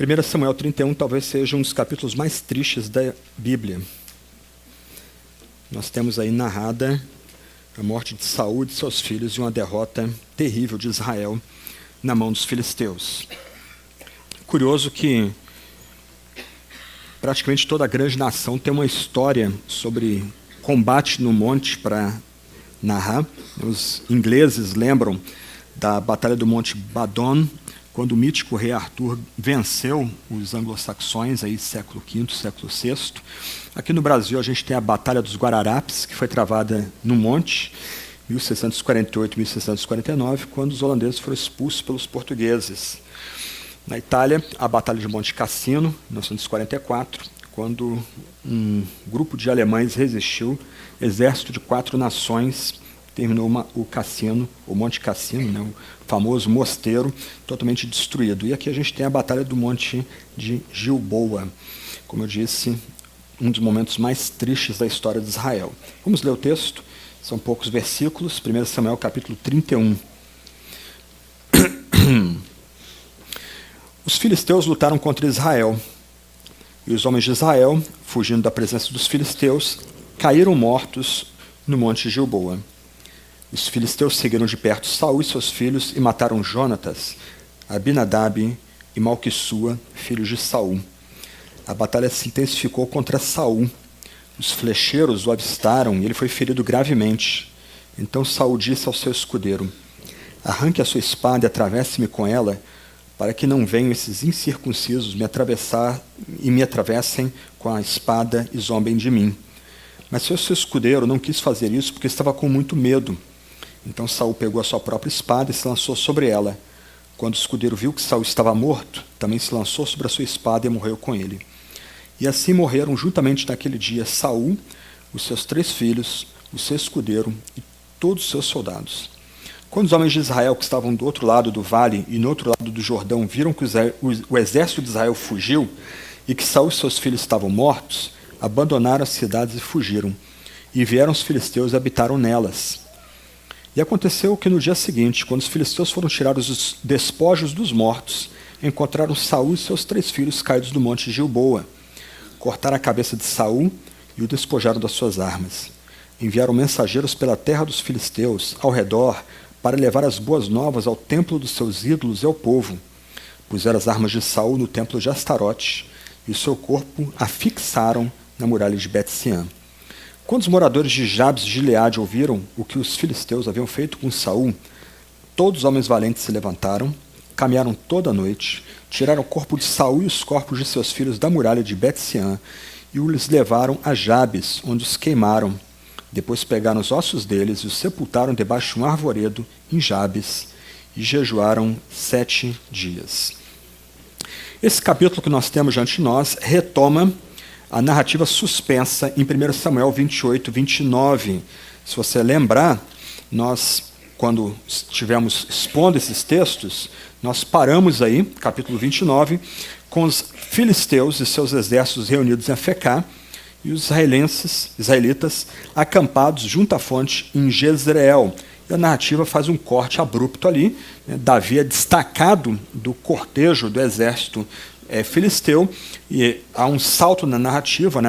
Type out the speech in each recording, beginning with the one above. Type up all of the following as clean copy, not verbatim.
1 Samuel 31 talvez seja um dos capítulos mais tristes da Bíblia. Nós temos aí narrada a morte de Saul e de seus filhos e uma derrota terrível de Israel na mão dos filisteus. Curioso que praticamente toda a grande nação tem uma história sobre combate no monte para narrar. Os ingleses lembram da Batalha do Monte Badon, quando o mítico rei Arthur venceu os anglo-saxões, aí século V, século VI. Aqui no Brasil a gente tem a Batalha dos Guararapes, que foi travada no monte, 1648, 1649, quando os holandeses foram expulsos pelos portugueses. Na Itália, a Batalha de Monte Cassino, 1944, quando um grupo de alemães resistiu, exército de 4 nações, terminou o Cassino, o Monte Cassino, né, o famoso mosteiro, totalmente destruído. E aqui a gente tem a Batalha do Monte de Gilboa, como eu disse, um dos momentos mais tristes da história de Israel. Vamos ler o texto, são poucos versículos, 1 Samuel capítulo 31. Os filisteus lutaram contra Israel, e os homens de Israel, fugindo da presença dos filisteus, caíram mortos no Monte Gilboa. Os filisteus seguiram de perto Saul e seus filhos e mataram Jonatas, Abinadab e Malquissua, filhos de Saul. A batalha se intensificou contra Saul. Os flecheiros o avistaram e ele foi ferido gravemente. Então Saul disse ao seu escudeiro: arranque a sua espada e atravesse-me com ela, para que não venham esses incircuncisos me atravessem com a espada e zombem de mim. Mas seu escudeiro não quis fazer isso porque estava com muito medo. Então Saul pegou a sua própria espada e se lançou sobre ela. Quando o escudeiro viu que Saul estava morto, também se lançou sobre a sua espada e morreu com ele. E assim morreram juntamente naquele dia Saul, os seus 3 filhos, o seu escudeiro e todos os seus soldados. Quando os homens de Israel, que estavam do outro lado do vale e no outro lado do Jordão, viram que o exército de Israel fugiu e que Saul e seus filhos estavam mortos, abandonaram as cidades e fugiram. E vieram os filisteus e habitaram nelas. E aconteceu que no dia seguinte, quando os filisteus foram tirar os despojos dos mortos, encontraram Saul e seus 3 filhos caídos no monte Gilboa. Cortaram a cabeça de Saul e o despojaram das suas armas. Enviaram mensageiros pela terra dos filisteus, ao redor, para levar as boas novas ao templo dos seus ídolos e ao povo. Puseram as armas de Saul no templo de Astarote, e o seu corpo afixaram na muralha de Bet-sean. Quando os moradores de Jabes de Gileade ouviram o que os filisteus haviam feito com Saul, todos os homens valentes se levantaram, caminharam toda a noite, tiraram o corpo de Saul e os corpos de seus filhos da muralha de Bet-sean e os levaram a Jabes, onde os queimaram. Depois pegaram os ossos deles e os sepultaram debaixo de um arvoredo em Jabes e jejuaram 7 dias. Esse capítulo que nós temos diante de nós retoma a narrativa suspensa em 1 Samuel 28, 29. Se você lembrar, nós, quando estivemos expondo esses textos, nós paramos aí, capítulo 29, com os filisteus e seus exércitos reunidos em Afecá e os israelitas acampados junto à fonte em Jezreel. E a narrativa faz um corte abrupto ali. Davi é destacado do cortejo do exército filisteu, e há um salto na narrativa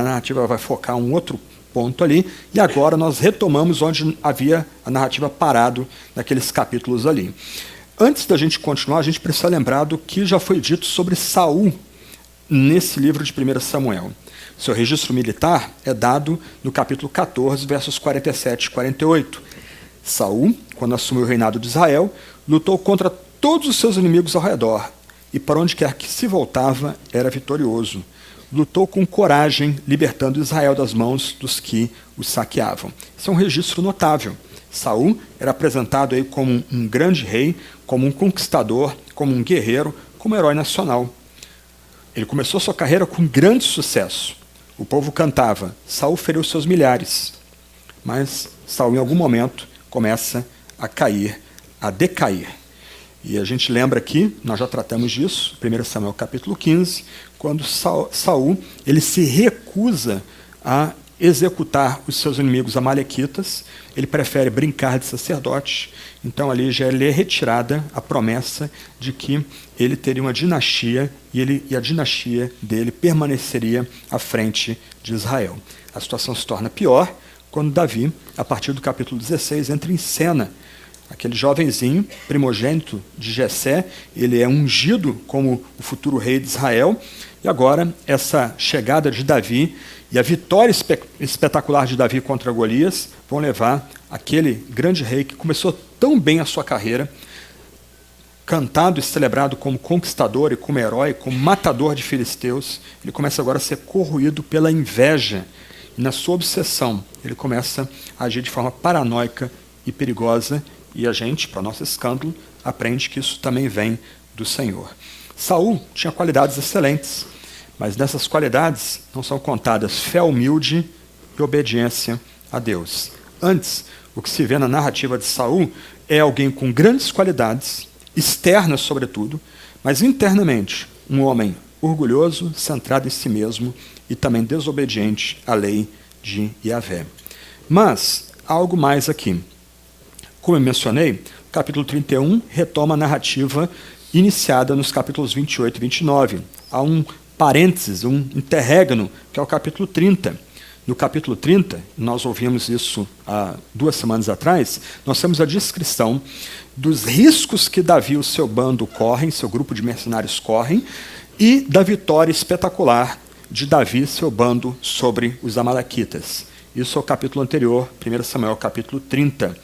vai focar um outro ponto ali, e agora nós retomamos onde havia a narrativa parado naqueles capítulos ali. Antes da gente continuar, a gente precisa lembrar do que já foi dito sobre Saul nesse livro de 1 Samuel. Seu registro militar é dado no capítulo 14, versos 47 e 48. Saul, quando assumiu o reinado de Israel, lutou contra todos os seus inimigos ao redor, e para onde quer que se voltava, era vitorioso. Lutou com coragem, libertando Israel das mãos dos que o saqueavam. Isso é um registro notável. Saul era apresentado aí como um grande rei, como um conquistador, como um guerreiro, como um herói nacional. Ele começou sua carreira com grande sucesso. O povo cantava: Saul feriu seus milhares. Mas Saul, em algum momento, começa a cair, a decair. E a gente lembra aqui, nós já tratamos disso, 1 Samuel capítulo 15, quando Saul ele se recusa a executar os seus inimigos amalequitas, ele prefere brincar de sacerdote, então ali já lhe é retirada a promessa de que ele teria uma dinastia e a dinastia dele permaneceria à frente de Israel. A situação se torna pior quando Davi, a partir do capítulo 16, entra em cena. Aquele jovenzinho, primogênito de Jessé, ele é ungido como o futuro rei de Israel, e agora essa chegada de Davi e a vitória espetacular de Davi contra Golias vão levar aquele grande rei que começou tão bem a sua carreira, cantado e celebrado como conquistador e como herói, como matador de filisteus, ele começa agora a ser corroído pela inveja, e na sua obsessão ele começa a agir de forma paranoica e perigosa, e a gente, para nosso escândalo, aprende que isso também vem do Senhor. Saul tinha qualidades excelentes, mas nessas qualidades não são contadas fé humilde e obediência a Deus. Antes, o que se vê na narrativa de Saul é alguém com grandes qualidades, externas sobretudo, mas internamente um homem orgulhoso, centrado em si mesmo e também desobediente à lei de Yahvé. Mas há algo mais aqui. Como eu mencionei, o capítulo 31 retoma a narrativa iniciada nos capítulos 28 e 29. Há um parênteses, um interregno, que é o capítulo 30. No capítulo 30, nós ouvimos isso há 2 semanas atrás, nós temos a descrição dos riscos que Davi e o seu bando correm, seu grupo de mercenários correm, e da vitória espetacular de Davi e seu bando sobre os amalequitas. Isso é o capítulo anterior, 1 Samuel, capítulo 30.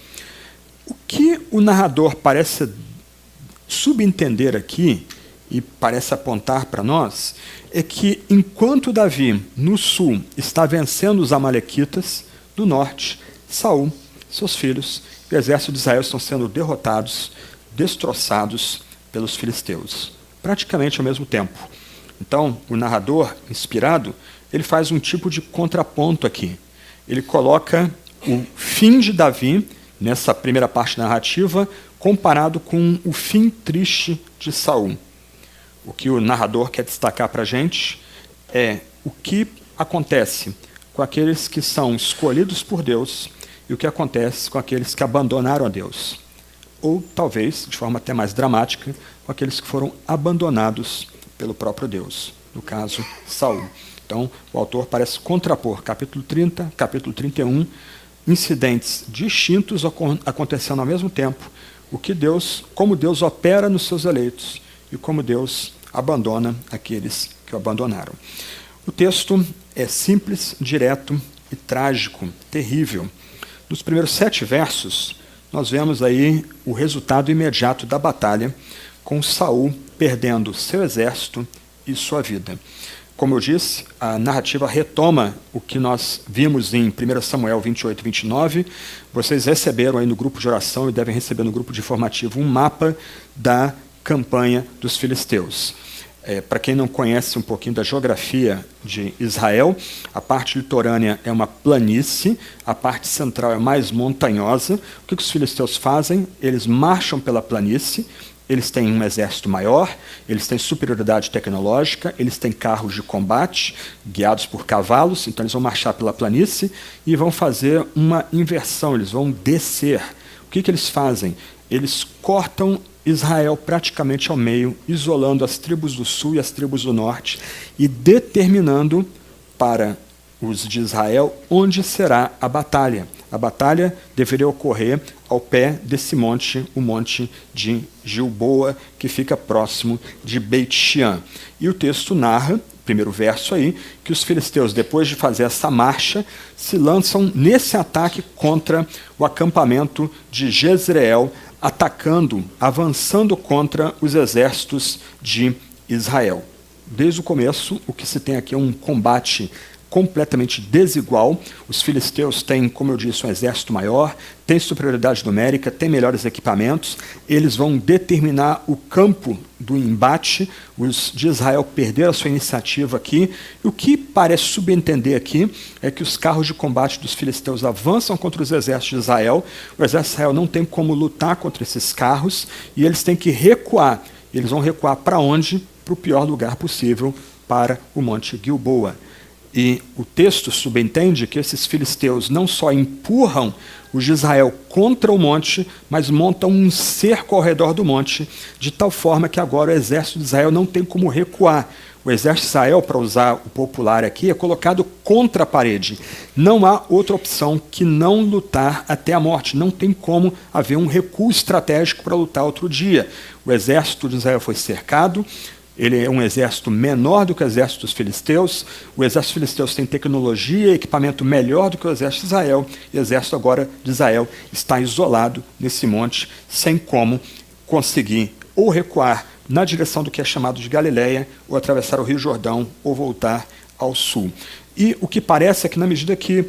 O que o narrador parece subentender aqui, e parece apontar para nós, é que enquanto Davi, no sul, está vencendo os amalequitas, no norte, Saul, seus filhos e o exército de Israel estão sendo derrotados, destroçados pelos filisteus, praticamente ao mesmo tempo. Então, o narrador, inspirado, ele faz um tipo de contraponto aqui. Ele coloca o fim de Davi, nessa primeira parte narrativa, comparado com o fim triste de Saul. O que o narrador quer destacar para a gente é o que acontece com aqueles que são escolhidos por Deus e o que acontece com aqueles que abandonaram a Deus. Ou, talvez, de forma até mais dramática, com aqueles que foram abandonados pelo próprio Deus, no caso, Saul. Então, o autor parece contrapor capítulo 30, capítulo 31, incidentes distintos acontecendo ao mesmo tempo, como Deus opera nos seus eleitos e como Deus abandona aqueles que o abandonaram. O texto é simples, direto e trágico, terrível. Nos primeiros 7 versos, nós vemos aí o resultado imediato da batalha, com Saul perdendo seu exército e sua vida. Como eu disse, a narrativa retoma o que nós vimos em 1 Samuel 28 e 29. Vocês receberam aí no grupo de oração e devem receber no grupo de informativo um mapa da campanha dos filisteus. Para quem não conhece um pouquinho da geografia de Israel, a parte litorânea é uma planície, a parte central é mais montanhosa. O que os filisteus fazem? Eles marcham pela planície, eles têm um exército maior, eles têm superioridade tecnológica, eles têm carros de combate, guiados por cavalos, então eles vão marchar pela planície e vão fazer uma inversão, eles vão descer. O que eles fazem? Eles cortam Israel praticamente ao meio, isolando as tribos do sul e as tribos do norte e determinando para os de Israel onde será a batalha. A batalha deveria ocorrer ao pé desse monte, o monte de Gilboa, que fica próximo de Beit-Shean. E o texto narra, primeiro verso aí, que os filisteus, depois de fazer essa marcha, se lançam nesse ataque contra o acampamento de Jezreel, atacando, avançando contra os exércitos de Israel. Desde o começo, o que se tem aqui é um combate completamente desigual. Os filisteus têm, como eu disse, um exército maior, têm superioridade numérica, têm melhores equipamentos, eles vão determinar o campo do embate. Os de Israel perderam a sua iniciativa aqui. E o que parece subentender aqui é que os carros de combate dos filisteus avançam contra os exércitos de Israel, o exército de Israel não tem como lutar contra esses carros e eles têm que recuar. Eles vão recuar para onde? Para o pior lugar possível, para o Monte Gilboa. E o texto subentende que esses filisteus não só empurram os de Israel contra o monte, mas montam um cerco ao redor do monte, de tal forma que agora o exército de Israel não tem como recuar. O exército de Israel, para usar o popular aqui, é colocado contra a parede. Não há outra opção que não lutar até a morte. Não tem como haver um recuo estratégico para lutar outro dia. O exército de Israel foi cercado. Ele é um exército menor do que o exército dos filisteus. O exército dos filisteus tem tecnologia e equipamento melhor do que o exército de Israel. E o exército agora de Israel está isolado nesse monte, sem como conseguir ou recuar na direção do que é chamado de Galileia, ou atravessar o Rio Jordão, ou voltar ao sul. E o que parece é que, na medida que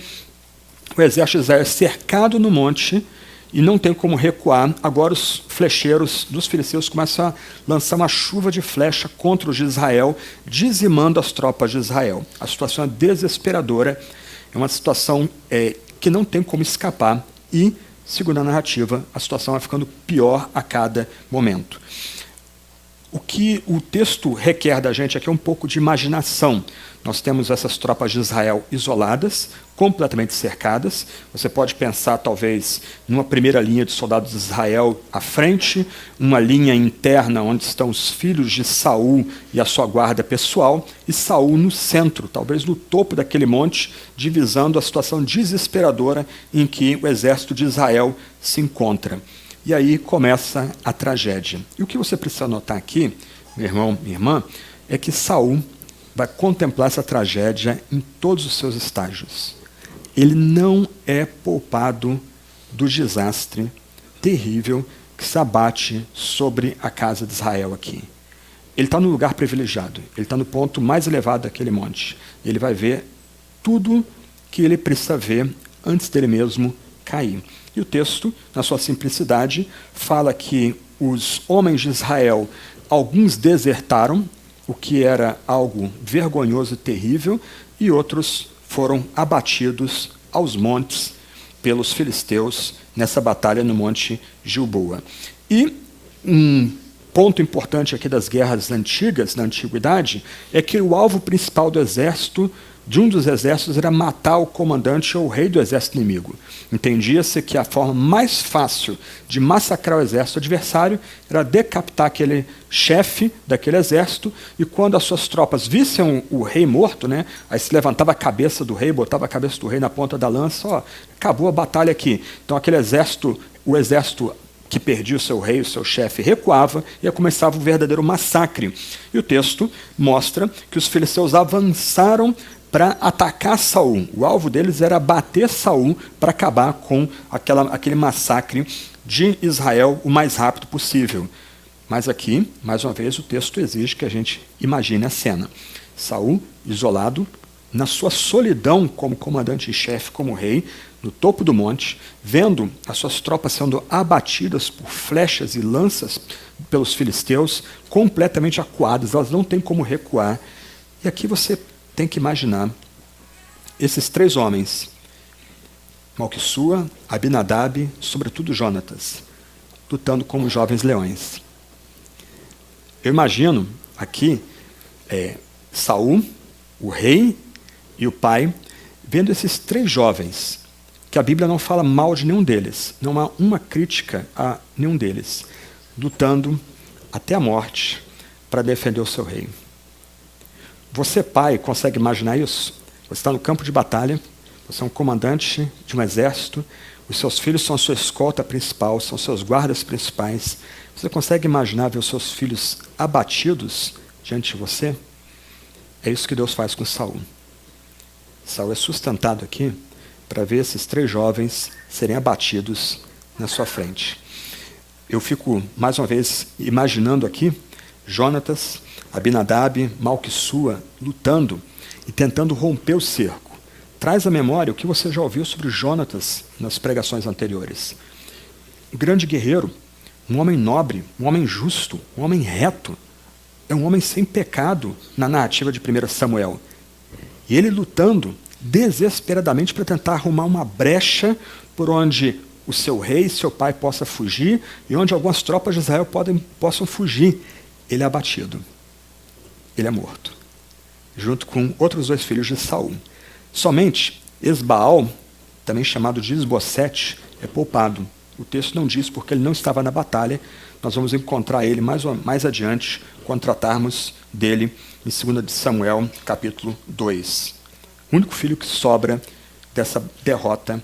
o exército de Israel é cercado no monte, e não tem como recuar, agora os flecheiros dos filisteus começam a lançar uma chuva de flecha contra os de Israel, dizimando as tropas de Israel. A situação é desesperadora, é uma situação que não tem como escapar, e, segundo a narrativa, a situação vai ficando pior a cada momento. O que o texto requer da gente aqui é um pouco de imaginação. Nós temos essas tropas de Israel isoladas, completamente cercadas. Você pode pensar, talvez, numa primeira linha de soldados de Israel à frente, uma linha interna onde estão os filhos de Saul e a sua guarda pessoal, e Saul no centro, talvez no topo daquele monte, divisando a situação desesperadora em que o exército de Israel se encontra. E aí começa a tragédia. E o que você precisa notar aqui, meu irmão, minha irmã, é que Saul vai contemplar essa tragédia em todos os seus estágios. Ele não é poupado do desastre terrível que se abate sobre a casa de Israel aqui. Ele está no lugar privilegiado, ele está no ponto mais elevado daquele monte. Ele vai ver tudo que ele precisa ver antes dele mesmo cair. E o texto, na sua simplicidade, fala que os homens de Israel, alguns desertaram, o que era algo vergonhoso e terrível, e outros foram abatidos aos montes pelos filisteus nessa batalha no Monte Gilboa. E um ponto importante aqui das guerras antigas, na antiguidade, é que o alvo principal do exército, de um dos exércitos, era matar o comandante ou o rei do exército inimigo. Entendia-se que a forma mais fácil de massacrar o exército adversário era decapitar aquele chefe daquele exército, e quando as suas tropas vissem o rei morto, né, aí se levantava a cabeça do rei, botava a cabeça do rei na ponta da lança, ó, acabou a batalha aqui. Então aquele exército, o exército que perdia o seu rei, o seu chefe, recuava, e aí começava o verdadeiro massacre. E o texto mostra que os filisteus avançaram para atacar Saul. O alvo deles era bater Saul para acabar com aquele massacre de Israel o mais rápido possível. Mas aqui, mais uma vez, o texto exige que a gente imagine a cena. Saul, isolado, na sua solidão como comandante-chefe, como rei, no topo do monte, vendo as suas tropas sendo abatidas por flechas e lanças pelos filisteus, completamente acuadas, elas não têm como recuar. E aqui você tem que imaginar esses três homens, Malquissua, Abinadab, sobretudo Jonatas, lutando como jovens leões. Eu imagino aqui Saul, o rei e o pai, vendo esses três jovens, que a Bíblia não fala mal de nenhum deles, não há uma crítica a nenhum deles, lutando até a morte para defender o seu rei. Você, pai, consegue imaginar isso? Você está no campo de batalha, você é um comandante de um exército, os seus filhos são a sua escolta principal, são seus guardas principais. Você consegue imaginar ver os seus filhos abatidos diante de você? É isso que Deus faz com Saul. Saul é sustentado aqui para ver esses três jovens serem abatidos na sua frente. Eu fico, mais uma vez, imaginando aqui Jonatas, Abinadab, Malquissua lutando e tentando romper o cerco. Traz à memória o que você já ouviu sobre Jonatas nas pregações anteriores. Um grande guerreiro, um homem nobre, um homem justo, um homem reto. É um homem sem pecado na narrativa de 1 Samuel. E ele lutando desesperadamente para tentar arrumar uma brecha por onde o seu rei, seu pai possa fugir e onde algumas tropas de Israel possam fugir. Ele é abatido. Ele é morto. junto com outros 2 filhos de Saul. Somente Esbaal, também chamado de Isbosete, é poupado. O texto não diz porque ele não estava na batalha. Nós vamos encontrar ele mais adiante, quando tratarmos dele em 2 de Samuel, capítulo 2. O único filho que sobra dessa derrota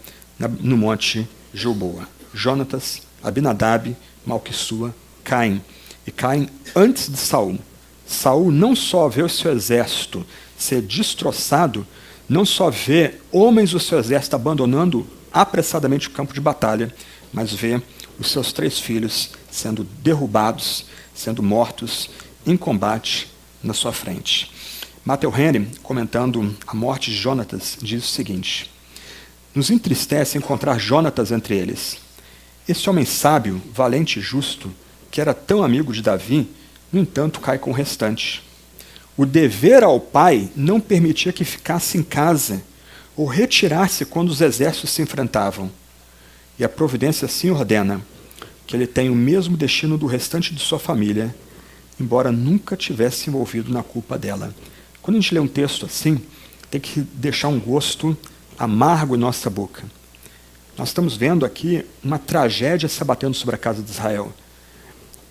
no monte Gilboa. Jonatas, Abinadab, Malquissua, Caim. E Caim antes de Saul. Saul não só vê o seu exército ser destroçado, não só vê homens do seu exército abandonando apressadamente o campo de batalha, mas vê os seus 3 filhos sendo derrubados, sendo mortos em combate na sua frente. Matthew Henry, comentando a morte de Jonatas, diz o seguinte: nos entristece encontrar Jonatas entre eles. Esse homem sábio, valente e justo, que era tão amigo de Davi, no entanto cai com o restante. O dever ao pai não permitia que ficasse em casa ou retirasse quando os exércitos se enfrentavam. E a providência assim ordena que ele tenha o mesmo destino do restante de sua família, embora nunca tivesse envolvido na culpa dela. Quando a gente lê um texto assim, tem que deixar um gosto amargo em nossa boca. Nós estamos vendo aqui uma tragédia se abatendo sobre a casa de Israel.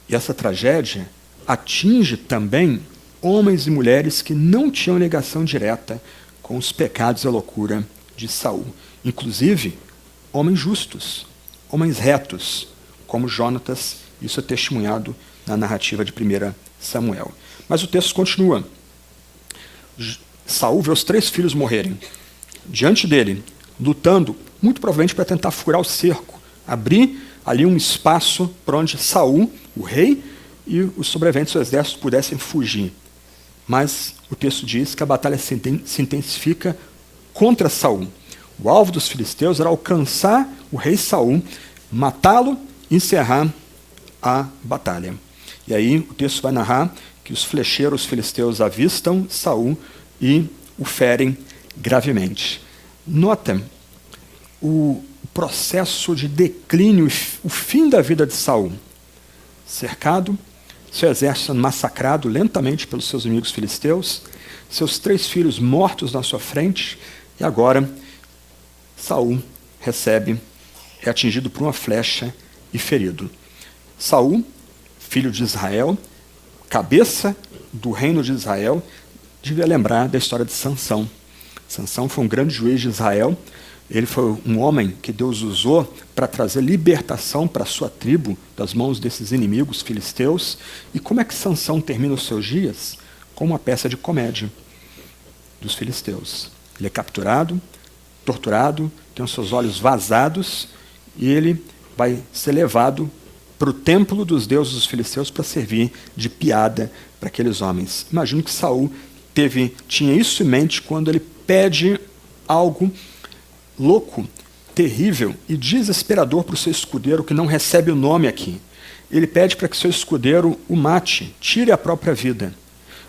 E essa tragédia atinge também homens e mulheres que não tinham ligação direta com os pecados e a loucura de Saul. Inclusive, homens justos, homens retos, como Jonatas. Isso é testemunhado na narrativa de 1 Samuel. Mas o texto continua. Saul vê os 3 filhos morrerem diante dele, lutando, muito provavelmente para tentar furar o cerco, abrir ali um espaço para onde Saul, o rei, e os sobreviventes do exército pudessem fugir. Mas o texto diz que a batalha se intensifica contra Saul. O alvo dos filisteus era alcançar o rei Saul, matá-lo e encerrar a batalha. E aí o texto vai narrar que os flecheiros filisteus avistam Saul e o ferem gravemente. Nota o processo de declínio, o fim da vida de Saul. Cercado, seu exército sendo massacrado lentamente pelos seus inimigos filisteus, seus 3 filhos mortos na sua frente, e agora Saul é atingido por uma flecha e ferido. Saul, filho de Israel, cabeça do reino de Israel, devia lembrar da história de Sansão. Sansão foi um grande juiz de Israel. Ele foi um homem que Deus usou para trazer libertação para a sua tribo das mãos desses inimigos filisteus. E como é que Sansão termina os seus dias? Com uma peça de comédia dos filisteus. Ele é capturado, torturado, tem os seus olhos vazados e ele vai ser levado para o templo dos deuses dos filisteus para servir de piada para aqueles homens. Imagino que Saul tinha isso em mente quando ele pede algo louco, terrível e desesperador para o seu escudeiro, que não recebe o nome aqui. Ele pede para que seu escudeiro o mate, tire a própria vida.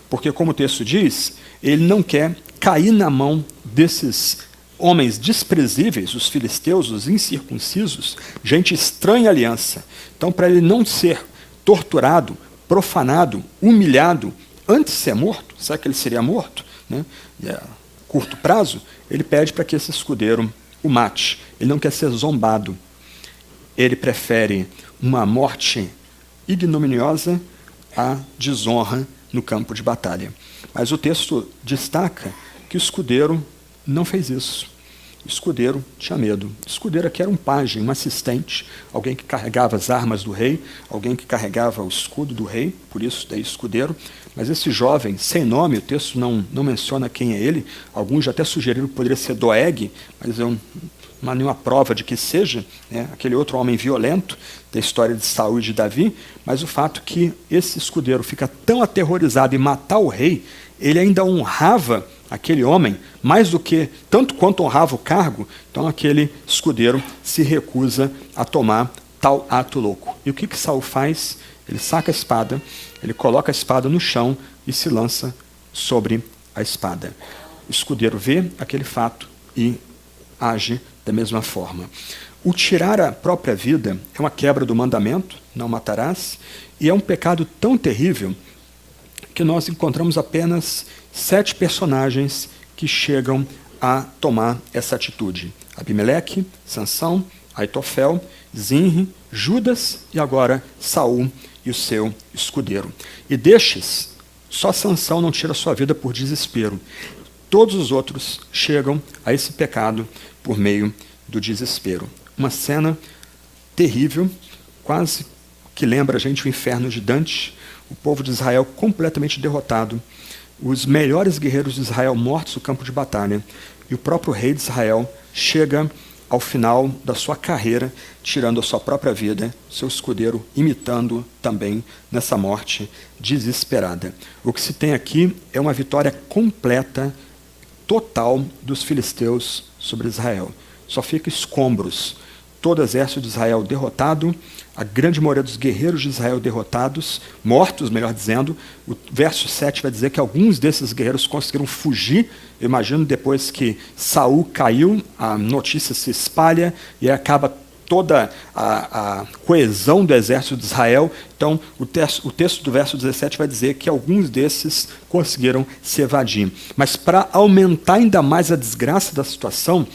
Porque, como o texto diz, ele não quer cair na mão desses homens desprezíveis, os filisteus, os incircuncisos, gente estranha à aliança. Então, para ele não ser torturado, profanado, humilhado, antes de ser morto, será que ele seria morto? Né? E a curto prazo, ele pede para que esse escudeiro o mate. Ele não quer ser zombado. Ele prefere uma morte ignominiosa à desonra no campo de batalha. Mas o texto destaca que o escudeiro não fez isso. O escudeiro tinha medo. O escudeiro aqui era um pajem, um assistente, alguém que carregava as armas do rei, alguém que carregava o escudo do rei, por isso daí escudeiro. Mas esse jovem, sem nome, o texto não menciona quem é ele, alguns já até sugeriram que poderia ser Doeg, mas não há nenhuma prova de que seja, né, aquele outro homem violento da história de Saul e de Davi, mas o fato que esse escudeiro fica tão aterrorizado em matar o rei, ele ainda honrava aquele homem, mais do que, tanto quanto honrava o cargo, então aquele escudeiro se recusa a tomar tal ato louco. E o que Saul faz? Ele saca a espada, ele coloca a espada no chão e se lança sobre a espada. O escudeiro vê aquele fato e age da mesma forma. O tirar a própria vida é uma quebra do mandamento, não matarás, e é um pecado tão terrível que nós encontramos apenas 7 personagens que chegam a tomar essa atitude. Abimeleque, Sansão, Aitofel, Zinri, Judas e agora Saul e o seu escudeiro. E destes, só Sansão não tira sua vida por desespero. Todos os outros chegam a esse pecado por meio do desespero. Uma cena terrível, quase que lembra a gente o inferno de Dante, o povo de Israel completamente derrotado, os melhores guerreiros de Israel mortos no campo de batalha, e o próprio rei de Israel chega ao final da sua carreira, tirando a sua própria vida, seu escudeiro imitando também nessa morte desesperada. O que se tem aqui é uma vitória completa, total dos filisteus sobre Israel. Só fica escombros. Todo o exército de Israel derrotado, a grande maioria dos guerreiros de Israel derrotados, mortos, melhor dizendo. O verso 7 vai dizer que alguns desses guerreiros conseguiram fugir. Eu imagino depois que Saul caiu, a notícia se espalha e acaba toda a coesão do exército de Israel. Então, o texto do verso 17 vai dizer que alguns desses conseguiram se evadir. Mas para aumentar ainda mais a desgraça da situação,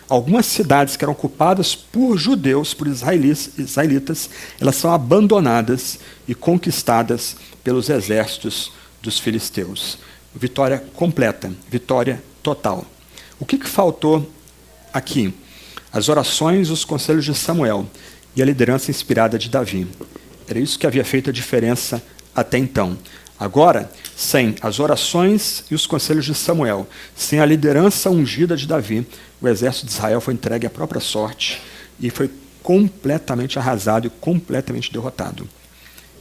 algumas cidades que eram ocupadas por judeus, por israelitas, elas são abandonadas e conquistadas pelos exércitos dos filisteus. Vitória completa, vitória total. O que faltou aqui? As orações e os conselhos de Samuel e a liderança inspirada de Davi. Era isso que havia feito a diferença até então. Agora, sem as orações e os conselhos de Samuel, sem a liderança ungida de Davi, o exército de Israel foi entregue à própria sorte e foi completamente arrasado e completamente derrotado.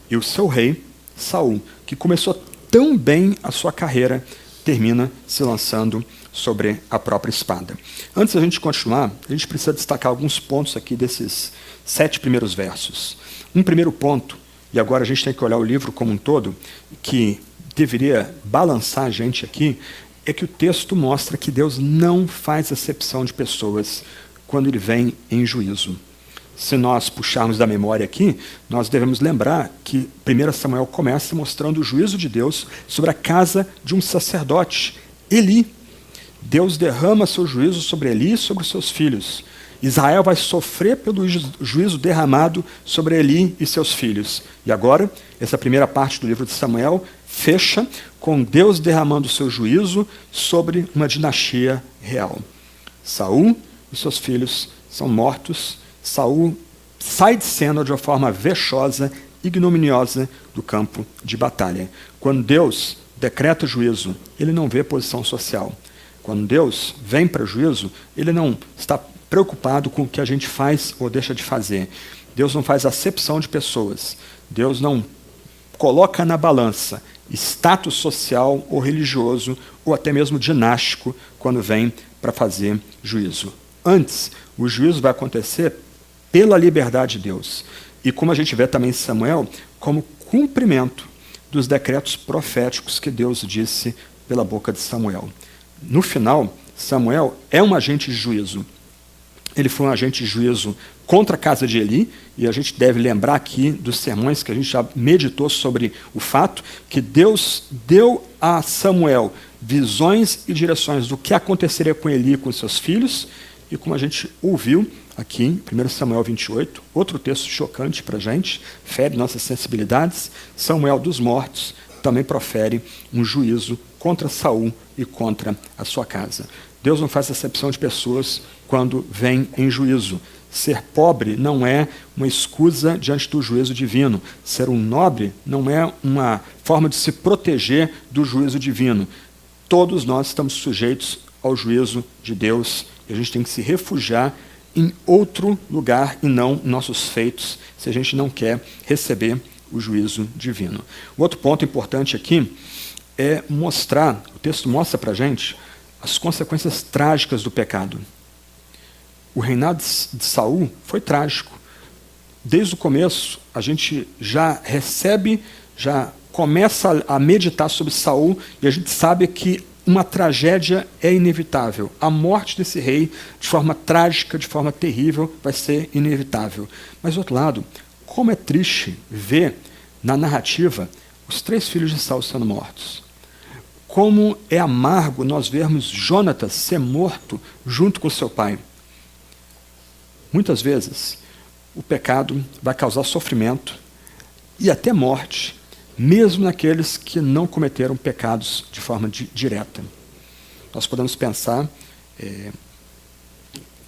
E o seu rei, Saul, que começou tão bem a sua carreira, termina se lançando sobre a própria espada. Antes da gente continuar, a gente precisa destacar alguns pontos aqui desses 7 primeiros versos. Um primeiro ponto, e agora a gente tem que olhar o livro como um todo, que deveria balançar a gente aqui, é que o texto mostra que Deus não faz acepção de pessoas quando ele vem em juízo. Se nós puxarmos da memória aqui, nós devemos lembrar que 1 Samuel começa mostrando o juízo de Deus sobre a casa de um sacerdote, Eli. Deus derrama seu juízo sobre Eli e sobre os seus filhos. Israel vai sofrer pelo juízo derramado sobre Eli e seus filhos. E agora, essa primeira parte do livro de Samuel fecha com Deus derramando o seu juízo sobre uma dinastia real. Saul e seus filhos são mortos. Saul sai de cena de uma forma vexosa, ignominiosa do campo de batalha. Quando Deus decreta juízo, ele não vê posição social. Quando Deus vem para juízo, ele não está preocupado com o que a gente faz ou deixa de fazer. Deus não faz acepção de pessoas. Deus não coloca na balança status social ou religioso ou até mesmo dinástico quando vem para fazer juízo. Antes, o juízo vai acontecer pela liberdade de Deus. E como a gente vê também em Samuel, como cumprimento dos decretos proféticos que Deus disse pela boca de Samuel. No final, Samuel é um agente de juízo. Ele foi um agente de juízo contra a casa de Eli, e a gente deve lembrar aqui dos sermões que a gente já meditou sobre o fato que Deus deu a Samuel visões e direções do que aconteceria com Eli e com seus filhos, e como a gente ouviu aqui em 1 Samuel 28, outro texto chocante para a gente, fere nossas sensibilidades, Samuel dos mortos também profere um juízo contra Saul e contra a sua casa. Deus não faz acepção de pessoas quando vem em juízo. Ser pobre não é uma escusa diante do juízo divino. Ser um nobre não é uma forma de se proteger do juízo divino. Todos nós estamos sujeitos ao juízo de Deus e a gente tem que se refugiar em outro lugar e não nossos feitos, se a gente não quer receber o juízo divino. O outro ponto importante aqui é mostrar, o texto mostra para a gente, as consequências trágicas do pecado. O reinado de Saul foi trágico. Desde o começo, a gente já recebe, já começa a meditar sobre Saul, e a gente sabe que uma tragédia é inevitável. A morte desse rei, de forma trágica, de forma terrível, vai ser inevitável. Mas, do outro lado, como é triste ver na narrativa os 3 filhos de Saul sendo mortos. Como é amargo nós vermos Jonatas ser morto junto com seu pai. Muitas vezes, o pecado vai causar sofrimento e até morte, mesmo naqueles que não cometeram pecados de forma direta. Nós podemos pensar,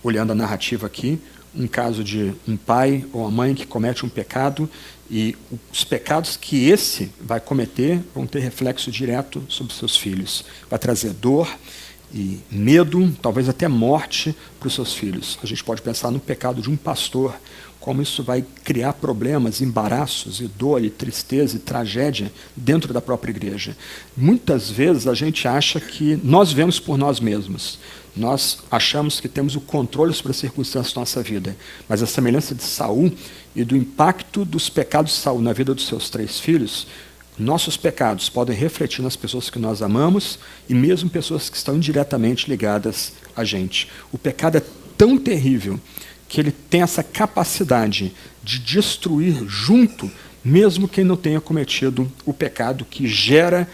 olhando a narrativa aqui, um caso de um pai ou uma mãe que comete um pecado e os pecados que esse vai cometer vão ter reflexo direto sobre seus filhos. Vai trazer dor e medo, talvez até morte para os seus filhos. A gente pode pensar no pecado de um pastor, como isso vai criar problemas, embaraços e dor e tristeza e tragédia dentro da própria igreja. Muitas vezes a gente acha que nós vemos por nós mesmos. Nós achamos que temos o controle sobre as circunstâncias da nossa vida. Mas a semelhança de Saul e do impacto dos pecados de Saul na vida dos seus 3 filhos, nossos pecados podem refletir nas pessoas que nós amamos e mesmo pessoas que estão indiretamente ligadas a gente. O pecado é tão terrível que ele tem essa capacidade de destruir junto, mesmo quem não tenha cometido o pecado que gera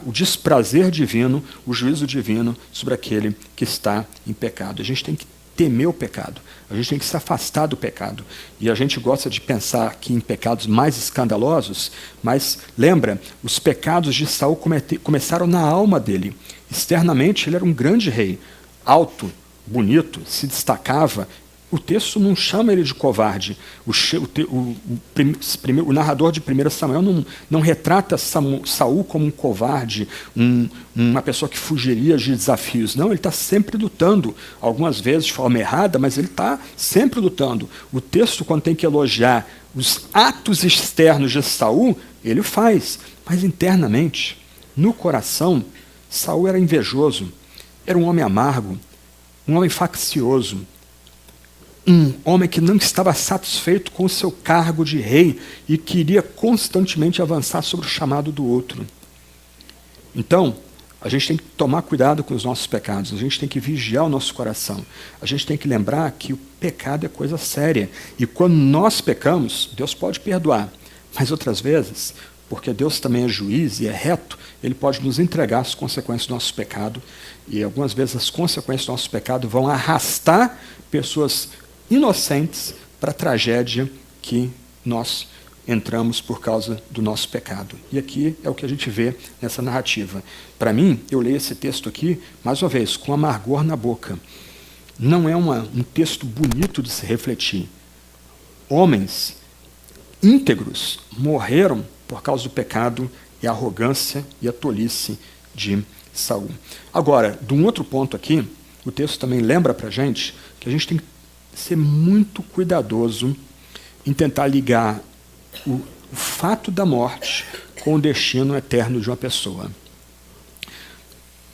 o desprazer divino, o juízo divino sobre aquele que está em pecado. A gente tem que temer o pecado, a gente tem que se afastar do pecado. E a gente gosta de pensar aqui em pecados mais escandalosos, mas lembra, os pecados de Saul começaram na alma dele. Externamente ele era um grande rei, alto, bonito, se destacava. O texto não chama ele de covarde. O narrador de 1 Samuel não retrata Saul como um covarde, uma pessoa que fugiria de desafios. Não, ele está sempre lutando, algumas vezes de forma errada, mas ele está sempre lutando. O texto, quando tem que elogiar os atos externos de Saul, ele faz, mas internamente, no coração, Saul era invejoso, era um homem amargo, um homem faccioso, um homem que não estava satisfeito com o seu cargo de rei e queria constantemente avançar sobre o chamado do outro. Então, a gente tem que tomar cuidado com os nossos pecados, a gente tem que vigiar o nosso coração, a gente tem que lembrar que o pecado é coisa séria. E quando nós pecamos, Deus pode perdoar, mas outras vezes, porque Deus também é juiz e é reto, Ele pode nos entregar as consequências do nosso pecado, e algumas vezes as consequências do nosso pecado vão arrastar pessoas inocentes para a tragédia que nós entramos por causa do nosso pecado. E aqui é o que a gente vê nessa narrativa. Para mim, eu leio esse texto aqui, mais uma vez, com amargor na boca. Não é um texto bonito de se refletir. Homens íntegros morreram por causa do pecado e a arrogância e a tolice de Saul. Agora, de um outro ponto aqui, o texto também lembra para a gente que a gente tem que ser muito cuidadoso em tentar ligar o fato da morte com o destino eterno de uma pessoa.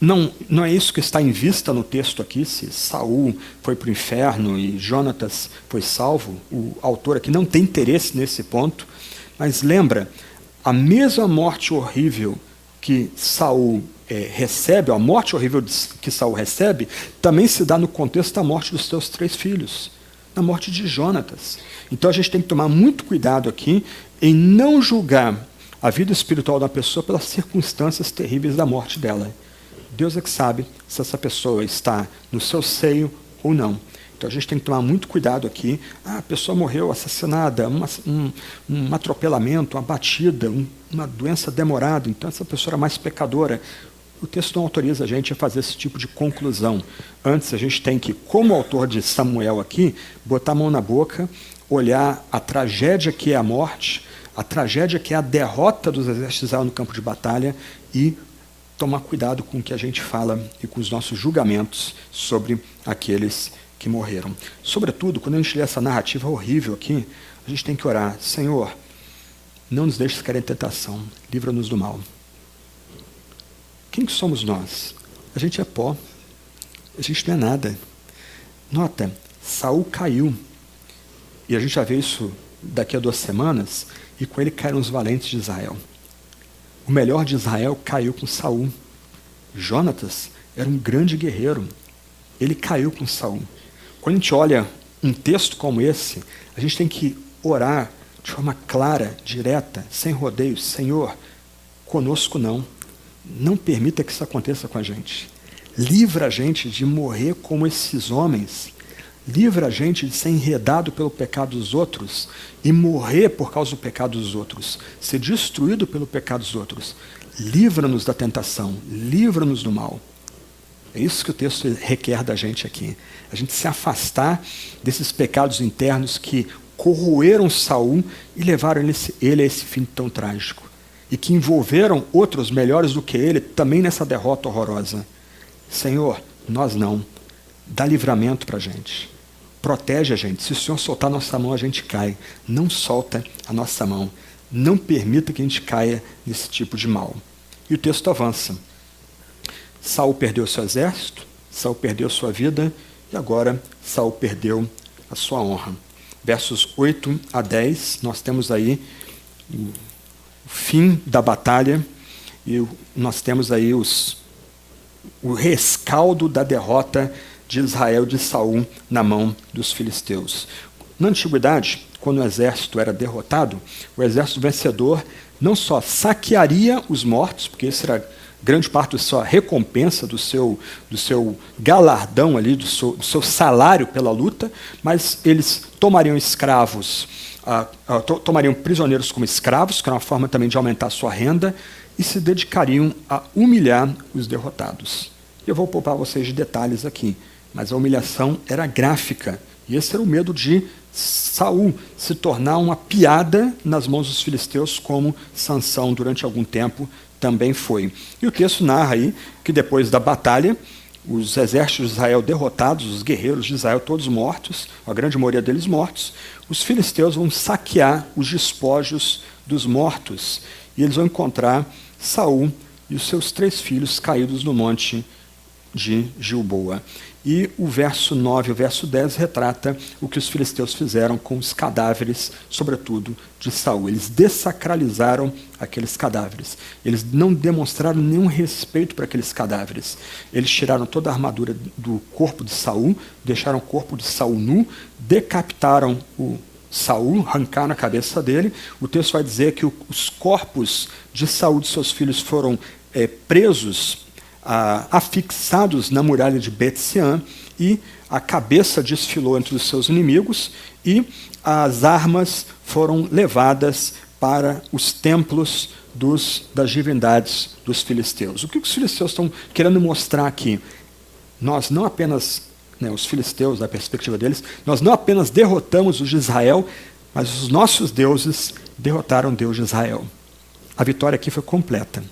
Não é isso que está em vista no texto aqui, se Saul foi para o inferno e Jonatas foi salvo. O autor aqui não tem interesse nesse ponto, mas lembra, a mesma morte horrível que Saul recebe, a morte horrível que Saul recebe, também se dá no contexto da morte dos seus 3 filhos, na morte de Jonatas. Então a gente tem que tomar muito cuidado aqui em não julgar a vida espiritual da pessoa pelas circunstâncias terríveis da morte dela. Deus é que sabe se essa pessoa está no seu seio ou não. Então a gente tem que tomar muito cuidado aqui. A pessoa morreu assassinada, um atropelamento, uma batida, uma doença demorada, então essa pessoa era mais pecadora. O texto não autoriza a gente a fazer esse tipo de conclusão. Antes a gente tem que, como autor de Samuel aqui, botar a mão na boca, olhar a tragédia que é a morte, a tragédia que é a derrota dos exércitos de Israel no campo de batalha e tomar cuidado com o que a gente fala e com os nossos julgamentos sobre aqueles que morreram. Sobretudo, quando a gente lê essa narrativa horrível aqui, a gente tem que orar: Senhor, não nos deixes cair em tentação, livra-nos do mal. Quem que somos nós? A gente é pó, a gente não é nada. Nota, Saul caiu, e a gente já vê isso daqui a 2 semanas, e com ele caíram os valentes de Israel. O melhor de Israel caiu com Saul. Jonatas era um grande guerreiro, ele caiu com Saul. Quando a gente olha um texto como esse, a gente tem que orar de forma clara, direta, sem rodeios: Senhor, conosco não. Não permita que isso aconteça com a gente. Livra a gente de morrer como esses homens. Livra a gente de ser enredado pelo pecado dos outros e morrer por causa do pecado dos outros, ser destruído pelo pecado dos outros. Livra-nos da tentação, livra-nos do mal. É isso que o texto requer da gente aqui. A gente se afastar desses pecados internos que corroeram Saul e levaram ele a esse fim tão trágico. E que envolveram outros melhores do que ele também nessa derrota horrorosa. Senhor, nós não. Dá livramento para a gente. Protege a gente. Se o Senhor soltar a nossa mão, a gente cai. Não solta a nossa mão. Não permita que a gente caia nesse tipo de mal. E o texto avança. Saul perdeu seu exército, Saul perdeu sua vida, e agora Saul perdeu a sua honra. Versos 8 a 10, nós temos aí o fim da batalha, e nós temos aí o rescaldo da derrota de Israel, de Saul, na mão dos filisteus. Na antiguidade, quando o exército era derrotado, o exército vencedor não só saquearia os mortos, porque esse era grande parte da sua recompensa, do seu galardão ali, do seu salário pela luta, mas eles tomariam escravos, tomariam prisioneiros como escravos, que era uma forma também de aumentar a sua renda, e se dedicariam a humilhar os derrotados. Eu vou poupar vocês de detalhes aqui, mas a humilhação era gráfica, e esse era o medo de Saul se tornar uma piada nas mãos dos filisteus, como Sansão durante algum tempo também foi. E o texto narra aí que depois da batalha, os exércitos de Israel derrotados, os guerreiros de Israel todos mortos, a grande maioria deles mortos, os filisteus vão saquear os despojos dos mortos, e eles vão encontrar Saul e os seus 3 filhos caídos no monte de Gilboa. E o verso 9 e o verso 10 retrata o que os filisteus fizeram com os cadáveres, sobretudo de Saul. Eles dessacralizaram aqueles cadáveres. Eles não demonstraram nenhum respeito para aqueles cadáveres. Eles tiraram toda a armadura do corpo de Saul, deixaram o corpo de Saul nu, decapitaram o Saul, arrancaram a cabeça dele. O texto vai dizer que os corpos de Saul e de seus filhos foram presos, afixados na muralha de Bet-Sean, e a cabeça desfilou entre os seus inimigos, e as armas foram levadas para os templos das divindades dos filisteus. O que os filisteus estão querendo mostrar aqui? Nós não apenas, os filisteus, da perspectiva deles, nós não apenas derrotamos os de Israel, mas os nossos deuses derrotaram o Deus de Israel. A vitória aqui foi completa.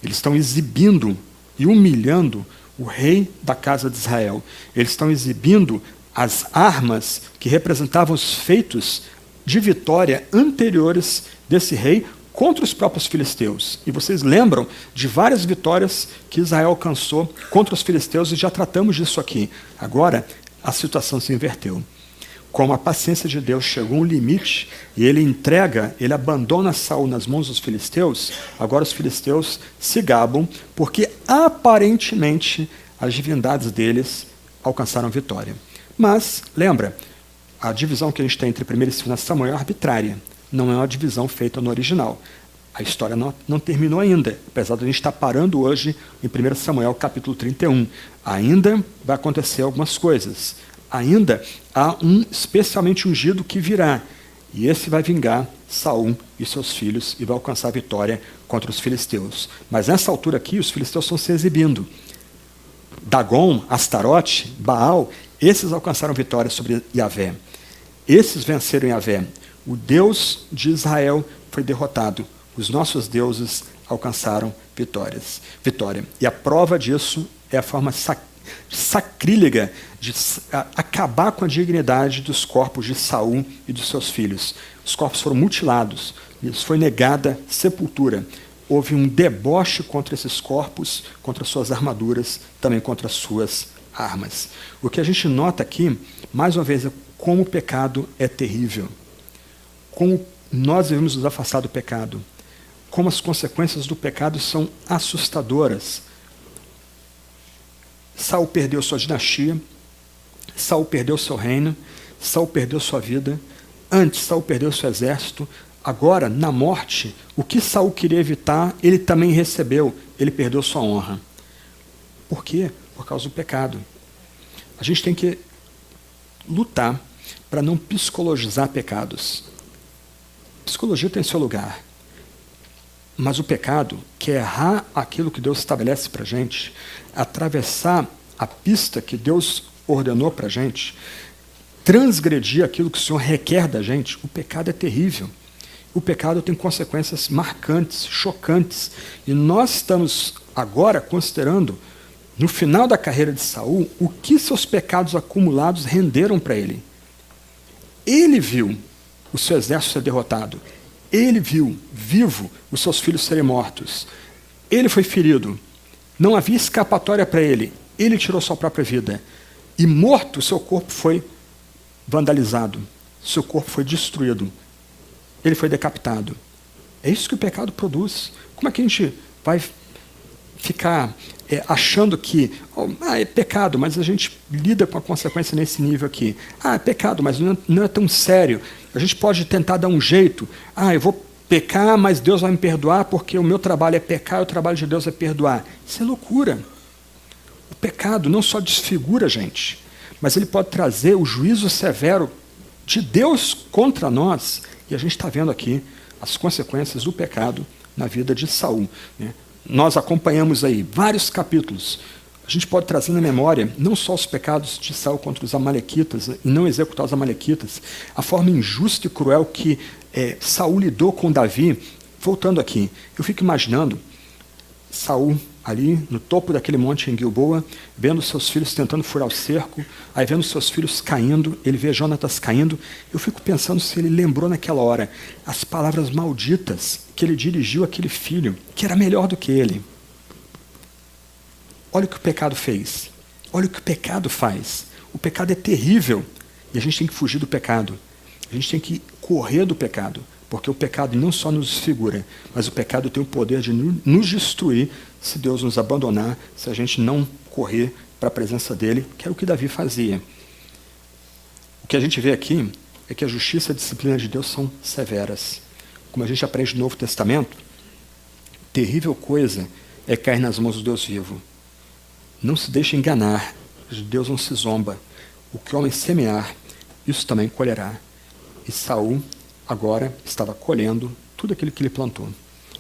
Eles estão exibindo e humilhando o rei da casa de Israel. Eles estão exibindo as armas que representavam os feitos de vitória anteriores desse rei contra os próprios filisteus. E vocês lembram de várias vitórias que Israel alcançou contra os filisteus, e já tratamos disso aqui. Agora, a situação se inverteu. Como a paciência de Deus chegou a um limite, e ele abandona Saul nas mãos dos filisteus, agora os filisteus se gabam, porque aparentemente as divindades deles alcançaram vitória. Mas, lembra, a divisão que a gente tem entre 1 e 2 Samuel é arbitrária, não é uma divisão feita no original. A história não terminou ainda, apesar de a gente estar parando hoje em 1 Samuel capítulo 31. Ainda vai acontecer algumas coisas. Ainda há um especialmente ungido que virá, e esse vai vingar Saul e seus filhos e vai alcançar a vitória contra os filisteus. Mas nessa altura aqui, os filisteus estão se exibindo. Dagon, Astarote, Baal, esses alcançaram vitória sobre Yahvé. Esses venceram Yahvé. O Deus de Israel foi derrotado. Os nossos deuses alcançaram vitória. E a prova disso é a forma sacrílega de acabar com a dignidade dos corpos de Saul e dos seus filhos. Os corpos foram mutilados, lhes foi negada sepultura. Houve um deboche contra esses corpos, contra suas armaduras, também contra suas armas. O que a gente nota aqui, mais uma vez, é como o pecado é terrível. Como nós devemos nos afastar do pecado. Como as consequências do pecado são assustadoras. Saul perdeu sua dinastia, Saul perdeu seu reino, Saul perdeu sua vida, antes Saul perdeu seu exército, Agora, na morte, o que Saul queria evitar, ele também recebeu. Ele perdeu sua honra. Por quê? Por causa do pecado. A gente tem que lutar para não psicologizar pecados. Psicologia tem seu lugar. Mas o pecado, que é errar aquilo que Deus estabelece para a gente, atravessar a pista que Deus ordenou para a gente, transgredir aquilo que o Senhor requer da gente, o pecado é terrível. O pecado tem consequências marcantes, chocantes. E nós estamos agora considerando, no final da carreira de Saul, o que seus pecados acumulados renderam para ele. Ele viu o seu exército ser derrotado. Ele viu, vivo, os seus filhos serem mortos. Ele foi ferido. Não havia escapatória para ele. Ele tirou sua própria vida. E morto, seu corpo foi vandalizado. Seu corpo foi destruído. Ele foi decapitado. É isso que o pecado produz. Como é que a gente vai ficar achando que é pecado, mas a gente lida com a consequência nesse nível aqui? É pecado, mas não é tão sério. A gente pode tentar dar um jeito. Eu vou pecar, mas Deus vai me perdoar porque o meu trabalho é pecar e o trabalho de Deus é perdoar. Isso é loucura. O pecado não só desfigura a gente, mas ele pode trazer o juízo severo de Deus contra nós. E a gente está vendo aqui as consequências do pecado na vida de Saul, né? Nós acompanhamos aí vários capítulos. A gente pode trazer na memória não só os pecados de Saul contra os amalequitas e não executar os amalequitas, a forma injusta e cruel que Saul lidou com Davi. Voltando aqui, eu fico imaginando Saul ali no topo daquele monte em Gilboa, vendo seus filhos tentando furar o cerco, aí vendo seus filhos caindo, ele vê Jonatas caindo. Eu fico pensando se ele lembrou naquela hora as palavras malditas que ele dirigiu àquele filho, que era melhor do que ele. Olha o que o pecado fez. Olha o que o pecado faz. O pecado é terrível e a gente tem que fugir do pecado. A gente tem que correr do pecado, porque o pecado não só nos desfigura, mas o pecado tem o poder de nos destruir se Deus nos abandonar, se a gente não correr para a presença dele, que era o que Davi fazia. O que a gente vê aqui é que a justiça e a disciplina de Deus são severas. Como a gente aprende no Novo Testamento, terrível coisa é cair nas mãos do Deus vivo. Não se deixe enganar, de Deus não se zomba. O que o homem semear, isso também colherá. E Saul agora estava colhendo tudo aquilo que ele plantou.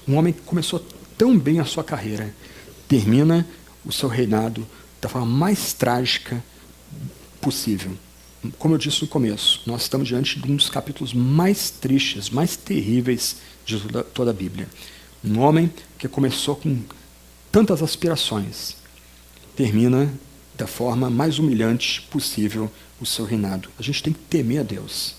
Um homem que começou tão bem a sua carreira, termina o seu reinado da forma mais trágica possível. Como eu disse no começo, nós estamos diante de um dos capítulos mais tristes, mais terríveis de toda a Bíblia. Um homem que começou com tantas aspirações, termina da forma mais humilhante possível o seu reinado. A gente tem que temer a Deus.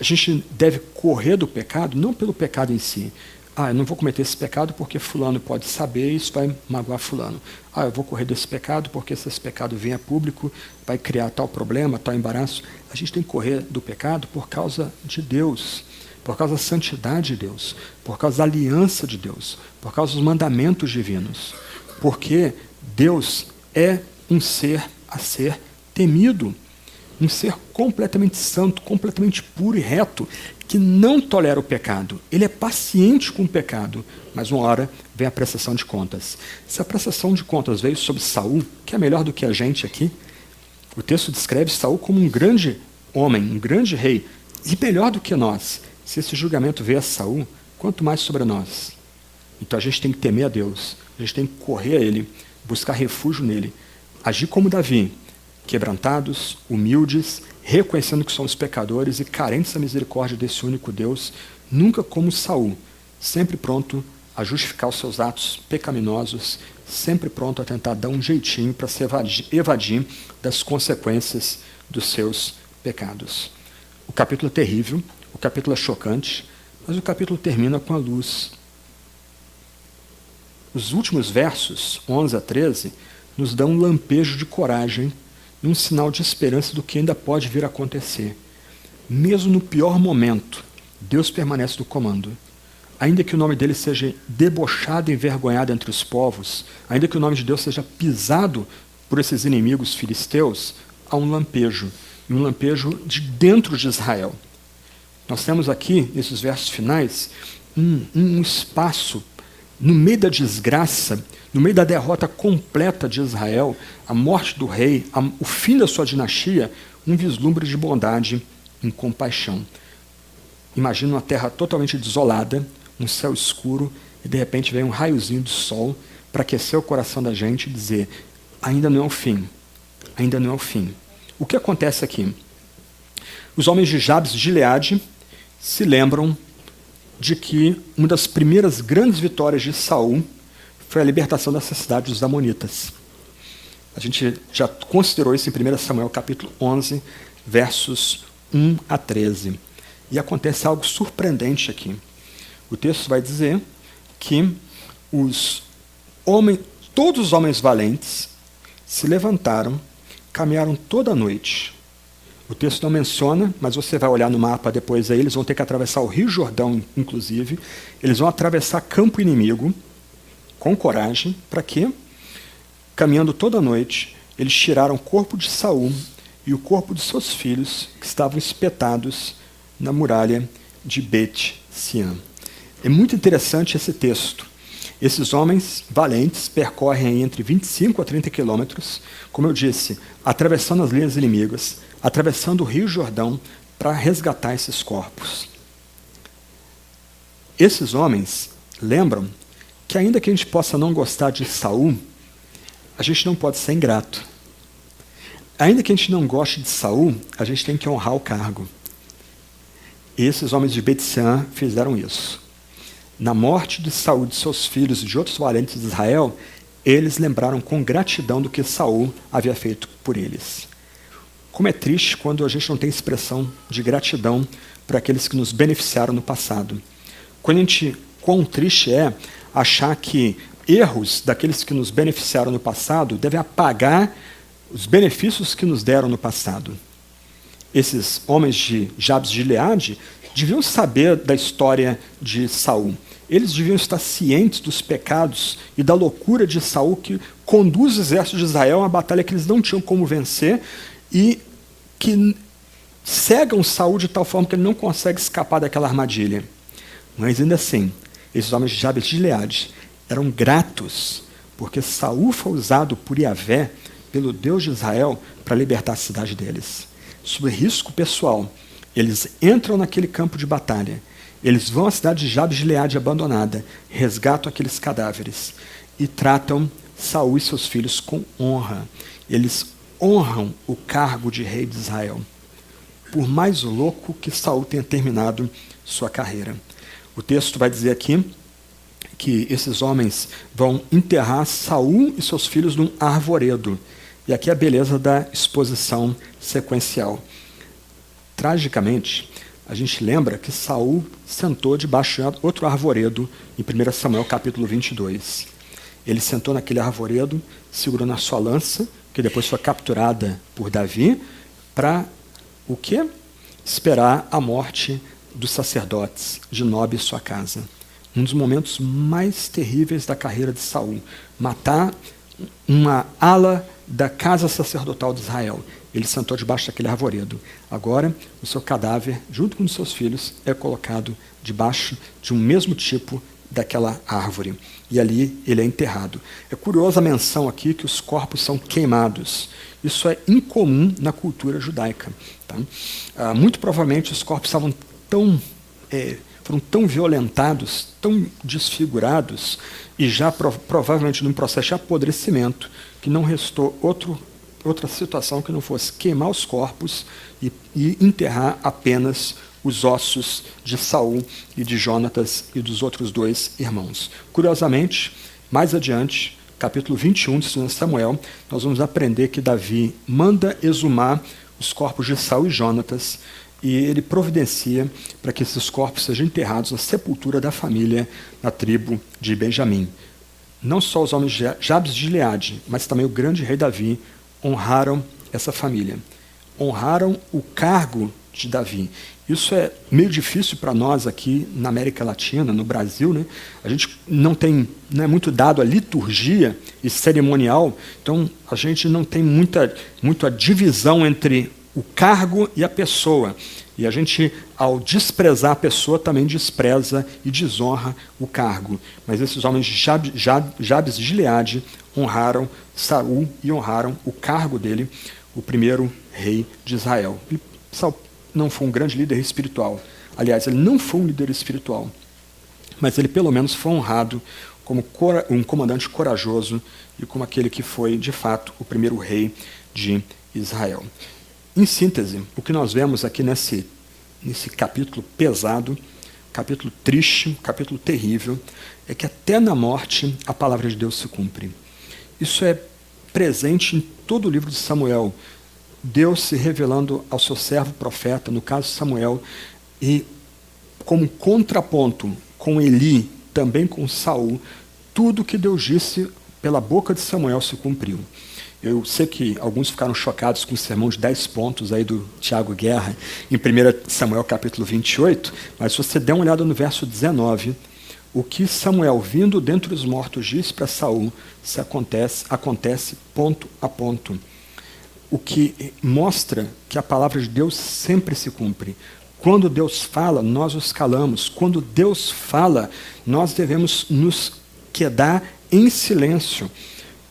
A gente deve correr do pecado, não pelo pecado em si. Eu não vou cometer esse pecado porque fulano pode saber e isso vai magoar fulano. Eu vou correr desse pecado porque se esse pecado vem a público, vai criar tal problema, tal embaraço. A gente tem que correr do pecado por causa de Deus, por causa da santidade de Deus, por causa da aliança de Deus, por causa dos mandamentos divinos. Porque Deus é um ser a ser temido. Um ser completamente santo, completamente puro e reto, que não tolera o pecado. Ele é paciente com o pecado, mas uma hora vem a prestação de contas. Se a prestação de contas veio sobre Saul, que é melhor do que a gente aqui, o texto descreve Saul como um grande homem, um grande rei, e melhor do que nós. Se esse julgamento veio a Saul, quanto mais sobre nós. Então a gente tem que temer a Deus, a gente tem que correr a Ele, buscar refúgio nele, agir como Davi, quebrantados, humildes, reconhecendo que somos pecadores e carentes da misericórdia desse único Deus, nunca como Saul, sempre pronto a justificar os seus atos pecaminosos, sempre pronto a tentar dar um jeitinho para se evadir das consequências dos seus pecados. O capítulo é terrível, o capítulo é chocante, mas o capítulo termina com a luz. Os últimos versos, 11 a 13, nos dão um lampejo de coragem e um sinal de esperança do que ainda pode vir a acontecer. Mesmo no pior momento, Deus permanece no comando. Ainda que o nome dele seja debochado e envergonhado entre os povos, ainda que o nome de Deus seja pisado por esses inimigos filisteus, há um lampejo, e um lampejo de dentro de Israel. Nós temos aqui, nesses versos finais, um espaço no meio da desgraça, no meio da derrota completa de Israel, a morte do rei, o fim da sua dinastia, um vislumbre de bondade e compaixão. Imagina uma terra totalmente desolada, um céu escuro, e de repente vem um raiozinho de sol para aquecer o coração da gente e dizer, ainda não é o fim, ainda não é o fim. O que acontece aqui? Os homens de Jabes de Gileade se lembram de que uma das primeiras grandes vitórias de Saul foi a libertação dessa cidade dos Amonitas. A gente já considerou isso em 1 Samuel capítulo 11, versos 1 a 13. E acontece algo surpreendente aqui. O texto vai dizer que todos os homens valentes se levantaram, caminharam toda a noite. O texto não menciona, mas você vai olhar no mapa depois aí, eles vão ter que atravessar o Rio Jordão, inclusive. Eles vão atravessar campo inimigo, com coragem. Para quê? Caminhando toda a noite, eles tiraram o corpo de Saul e o corpo de seus filhos, que estavam espetados na muralha de Bet-Siã. É muito interessante esse texto. Esses homens valentes percorrem entre 25 a 30 quilômetros, como eu disse, atravessando as linhas inimigas, atravessando o Rio Jordão para resgatar esses corpos. Esses homens lembram que ainda que a gente possa não gostar de Saul, a gente não pode ser ingrato. Ainda que a gente não goste de Saul, a gente tem que honrar o cargo. E esses homens de Bet-Siã fizeram isso. Na morte de Saul, de seus filhos e de outros valentes de Israel, eles lembraram com gratidão do que Saul havia feito por eles. Como é triste quando a gente não tem expressão de gratidão por aqueles que nos beneficiaram no passado. Quão triste é achar que erros daqueles que nos beneficiaram no passado devem apagar os benefícios que nos deram no passado. Esses homens de Jabes de Gileade deviam saber da história de Saul. Eles deviam estar cientes dos pecados e da loucura de Saul, que conduz o exército de Israel a uma batalha que eles não tinham como vencer e que cegam Saul de tal forma que ele não consegue escapar daquela armadilha. Mas ainda assim, esses homens de Jabes de Gileade eram gratos, porque Saul foi usado por Yahvé, pelo Deus de Israel, para libertar a cidade deles. Sob risco pessoal, eles entram naquele campo de batalha, eles vão à cidade de Jabes de Gileade abandonada, resgatam aqueles cadáveres e tratam Saul e seus filhos com honra. Eles honram o cargo de rei de Israel, por mais louco que Saul tenha terminado sua carreira. O texto vai dizer aqui que esses homens vão enterrar Saul e seus filhos num arvoredo. E aqui é a beleza da exposição sequencial. Tragicamente, a gente lembra que Saul sentou debaixo de outro arvoredo em 1 Samuel capítulo 22. Ele sentou naquele arvoredo, segurando a sua lança, que depois foi capturada por Davi, para o quê? Esperar a morte dos sacerdotes de Nob e sua casa. Um dos momentos mais terríveis da carreira de Saul. Matar uma ala da casa sacerdotal de Israel. Ele sentou debaixo daquele arvoredo. Agora, o seu cadáver, junto com os seus filhos, é colocado debaixo de um mesmo tipo daquela árvore. E ali ele é enterrado. É curiosa a menção aqui que os corpos são queimados. Isso é incomum na cultura judaica. Tá? Muito provavelmente os corpos foram tão violentados, tão desfigurados, e já provavelmente num processo de apodrecimento, que não restou outra situação que não fosse queimar os corpos e enterrar apenas os ossos de Saul e de Jonatas e dos outros dois irmãos. Curiosamente, mais adiante, capítulo 21 de 2 Samuel, nós vamos aprender que Davi manda exumar os corpos de Saul e Jonatas, e ele providencia para que esses corpos sejam enterrados na sepultura da família na tribo de Benjamim. Não só os homens de Jabes de Gileade, mas também o grande rei Davi honraram essa família. Honraram o cargo de Davi. Isso é meio difícil para nós aqui na América Latina, no Brasil, né? A gente não é muito dado a liturgia e cerimonial, então a gente não tem muita divisão entre o cargo e a pessoa. E a gente, ao desprezar a pessoa, também despreza e desonra o cargo. Mas esses homens de Jabes de Gileade honraram Saul e honraram o cargo dele, o primeiro rei de Israel. Saul não foi um grande líder espiritual. Aliás, ele não foi um líder espiritual, mas ele pelo menos foi honrado como um comandante corajoso e como aquele que foi, de fato, o primeiro rei de Israel. Em síntese, o que nós vemos aqui nesse capítulo pesado, capítulo triste, capítulo terrível, é que até na morte a palavra de Deus se cumpre. Isso é presente em todo o livro de Samuel. Deus se revelando ao seu servo profeta, no caso Samuel, e como contraponto com Eli, também com Saul, tudo que Deus disse pela boca de Samuel se cumpriu. Eu sei que alguns ficaram chocados com o sermão de 10 pontos aí do Tiago Guerra, em 1 Samuel capítulo 28, mas se você der uma olhada no verso 19, o que Samuel, vindo dentre os mortos, disse para Saul, acontece ponto a ponto. O que mostra que a palavra de Deus sempre se cumpre. Quando Deus fala, nós os calamos. Quando Deus fala, nós devemos nos quedar em silêncio,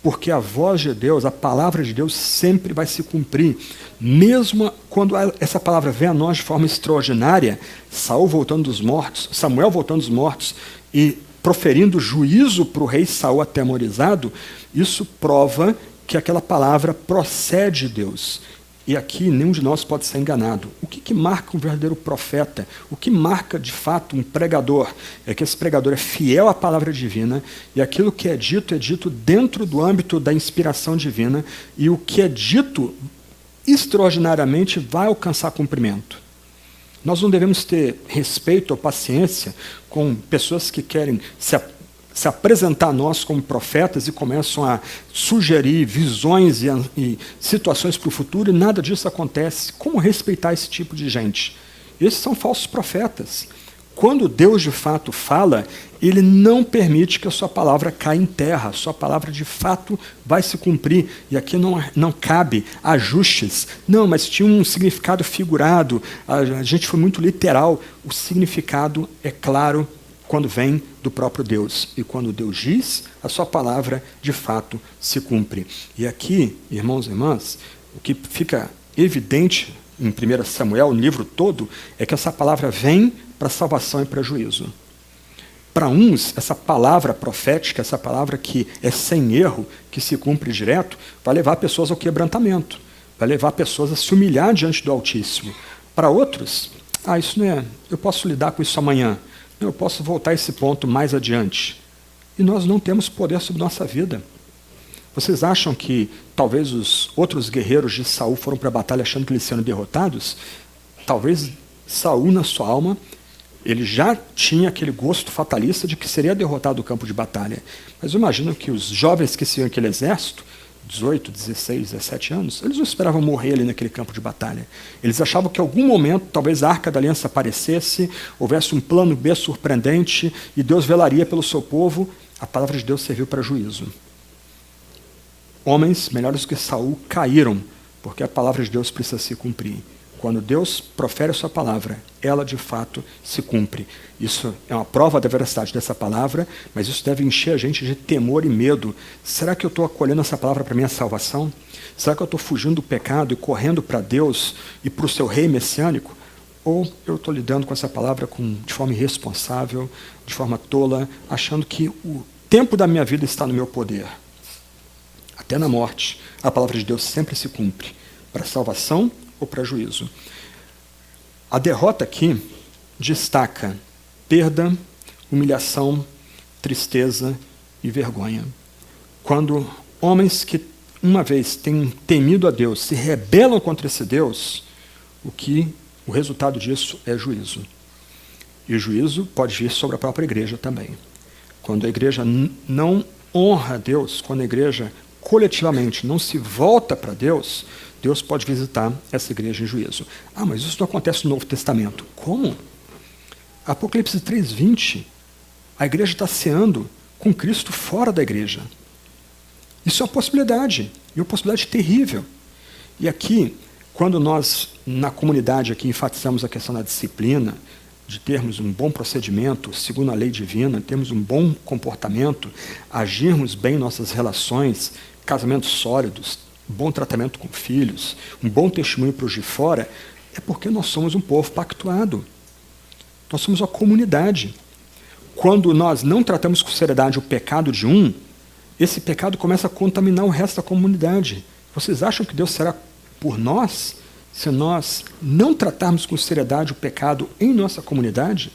porque a voz de Deus, a palavra de Deus sempre vai se cumprir. Mesmo quando essa palavra vem a nós de forma extraordinária, Samuel voltando dos mortos e proferindo juízo para o rei Saul atemorizado, isso prova que aquela palavra procede de Deus. E aqui nenhum de nós pode ser enganado. O que marca um verdadeiro profeta? O que marca, de fato, um pregador? É que esse pregador é fiel à palavra divina e aquilo que é dito dentro do âmbito da inspiração divina e o que é dito extraordinariamente vai alcançar cumprimento. Nós não devemos ter respeito ou paciência com pessoas que querem se apresentar a nós como profetas e começam a sugerir visões e situações para o futuro, e nada disso acontece. Como respeitar esse tipo de gente? Esses são falsos profetas. Quando Deus de fato fala, ele não permite que a sua palavra caia em terra. A sua palavra de fato vai se cumprir. E aqui não cabe ajustes. Não, mas tinha um significado figurado. A gente foi muito literal. O significado é claro quando vem do próprio Deus. E quando Deus diz, a sua palavra, de fato, se cumpre. E aqui, irmãos e irmãs, o que fica evidente em 1 Samuel, no livro todo, é que essa palavra vem para salvação e para juízo. Para uns, essa palavra profética, essa palavra que é sem erro, que se cumpre direto, vai levar pessoas ao quebrantamento, vai levar pessoas a se humilhar diante do Altíssimo. Para outros, isso não é, eu posso lidar com isso amanhã, eu posso voltar a esse ponto mais adiante. E nós não temos poder sobre nossa vida. Vocês acham que talvez os outros guerreiros de Saul foram para a batalha achando que eles seriam derrotados? Talvez Saul, na sua alma, ele já tinha aquele gosto fatalista de que seria derrotado no campo de batalha. Mas eu imagino que os jovens que seguiam aquele exército, 18, 16, 17 anos, eles não esperavam morrer ali naquele campo de batalha. Eles achavam que em algum momento, talvez a Arca da Aliança aparecesse, houvesse um plano B surpreendente, e Deus velaria pelo seu povo. A palavra de Deus serviu para juízo. Homens melhores do que Saul caíram, porque a palavra de Deus precisa se cumprir. Quando Deus profere a sua palavra, ela de fato se cumpre. Isso é uma prova da veracidade dessa palavra, mas isso deve encher a gente de temor e medo. Será que eu estou acolhendo essa palavra para a minha salvação? Será que eu estou fugindo do pecado e correndo para Deus e para o seu rei messiânico? Ou eu estou lidando com essa palavra de forma irresponsável, de forma tola, achando que o tempo da minha vida está no meu poder? Até na morte, a palavra de Deus sempre se cumpre, para salvação ou para juízo. A derrota aqui destaca perda, humilhação, tristeza e vergonha. Quando homens que uma vez têm temido a Deus se rebelam contra esse Deus, o resultado disso é juízo. E o juízo pode vir sobre a própria igreja também. Quando a igreja não honra a Deus, quando a igreja coletivamente não se volta para Deus, Deus pode visitar essa igreja em juízo. Mas isso não acontece no Novo Testamento. Como? Apocalipse 3:20, a igreja está ceando com Cristo fora da igreja. Isso é uma possibilidade, e uma possibilidade terrível. E aqui, quando nós na comunidade aqui enfatizamos a questão da disciplina, de termos um bom procedimento, segundo a lei divina, termos um bom comportamento, agirmos bem em nossas relações, casamentos sólidos, bom tratamento com filhos, um bom testemunho para os de fora, é porque nós somos um povo pactuado. Nós somos uma comunidade. Quando nós não tratamos com seriedade o pecado de um, esse pecado começa a contaminar o resto da comunidade. Vocês acham que Deus será por nós se nós não tratarmos com seriedade o pecado em nossa comunidade?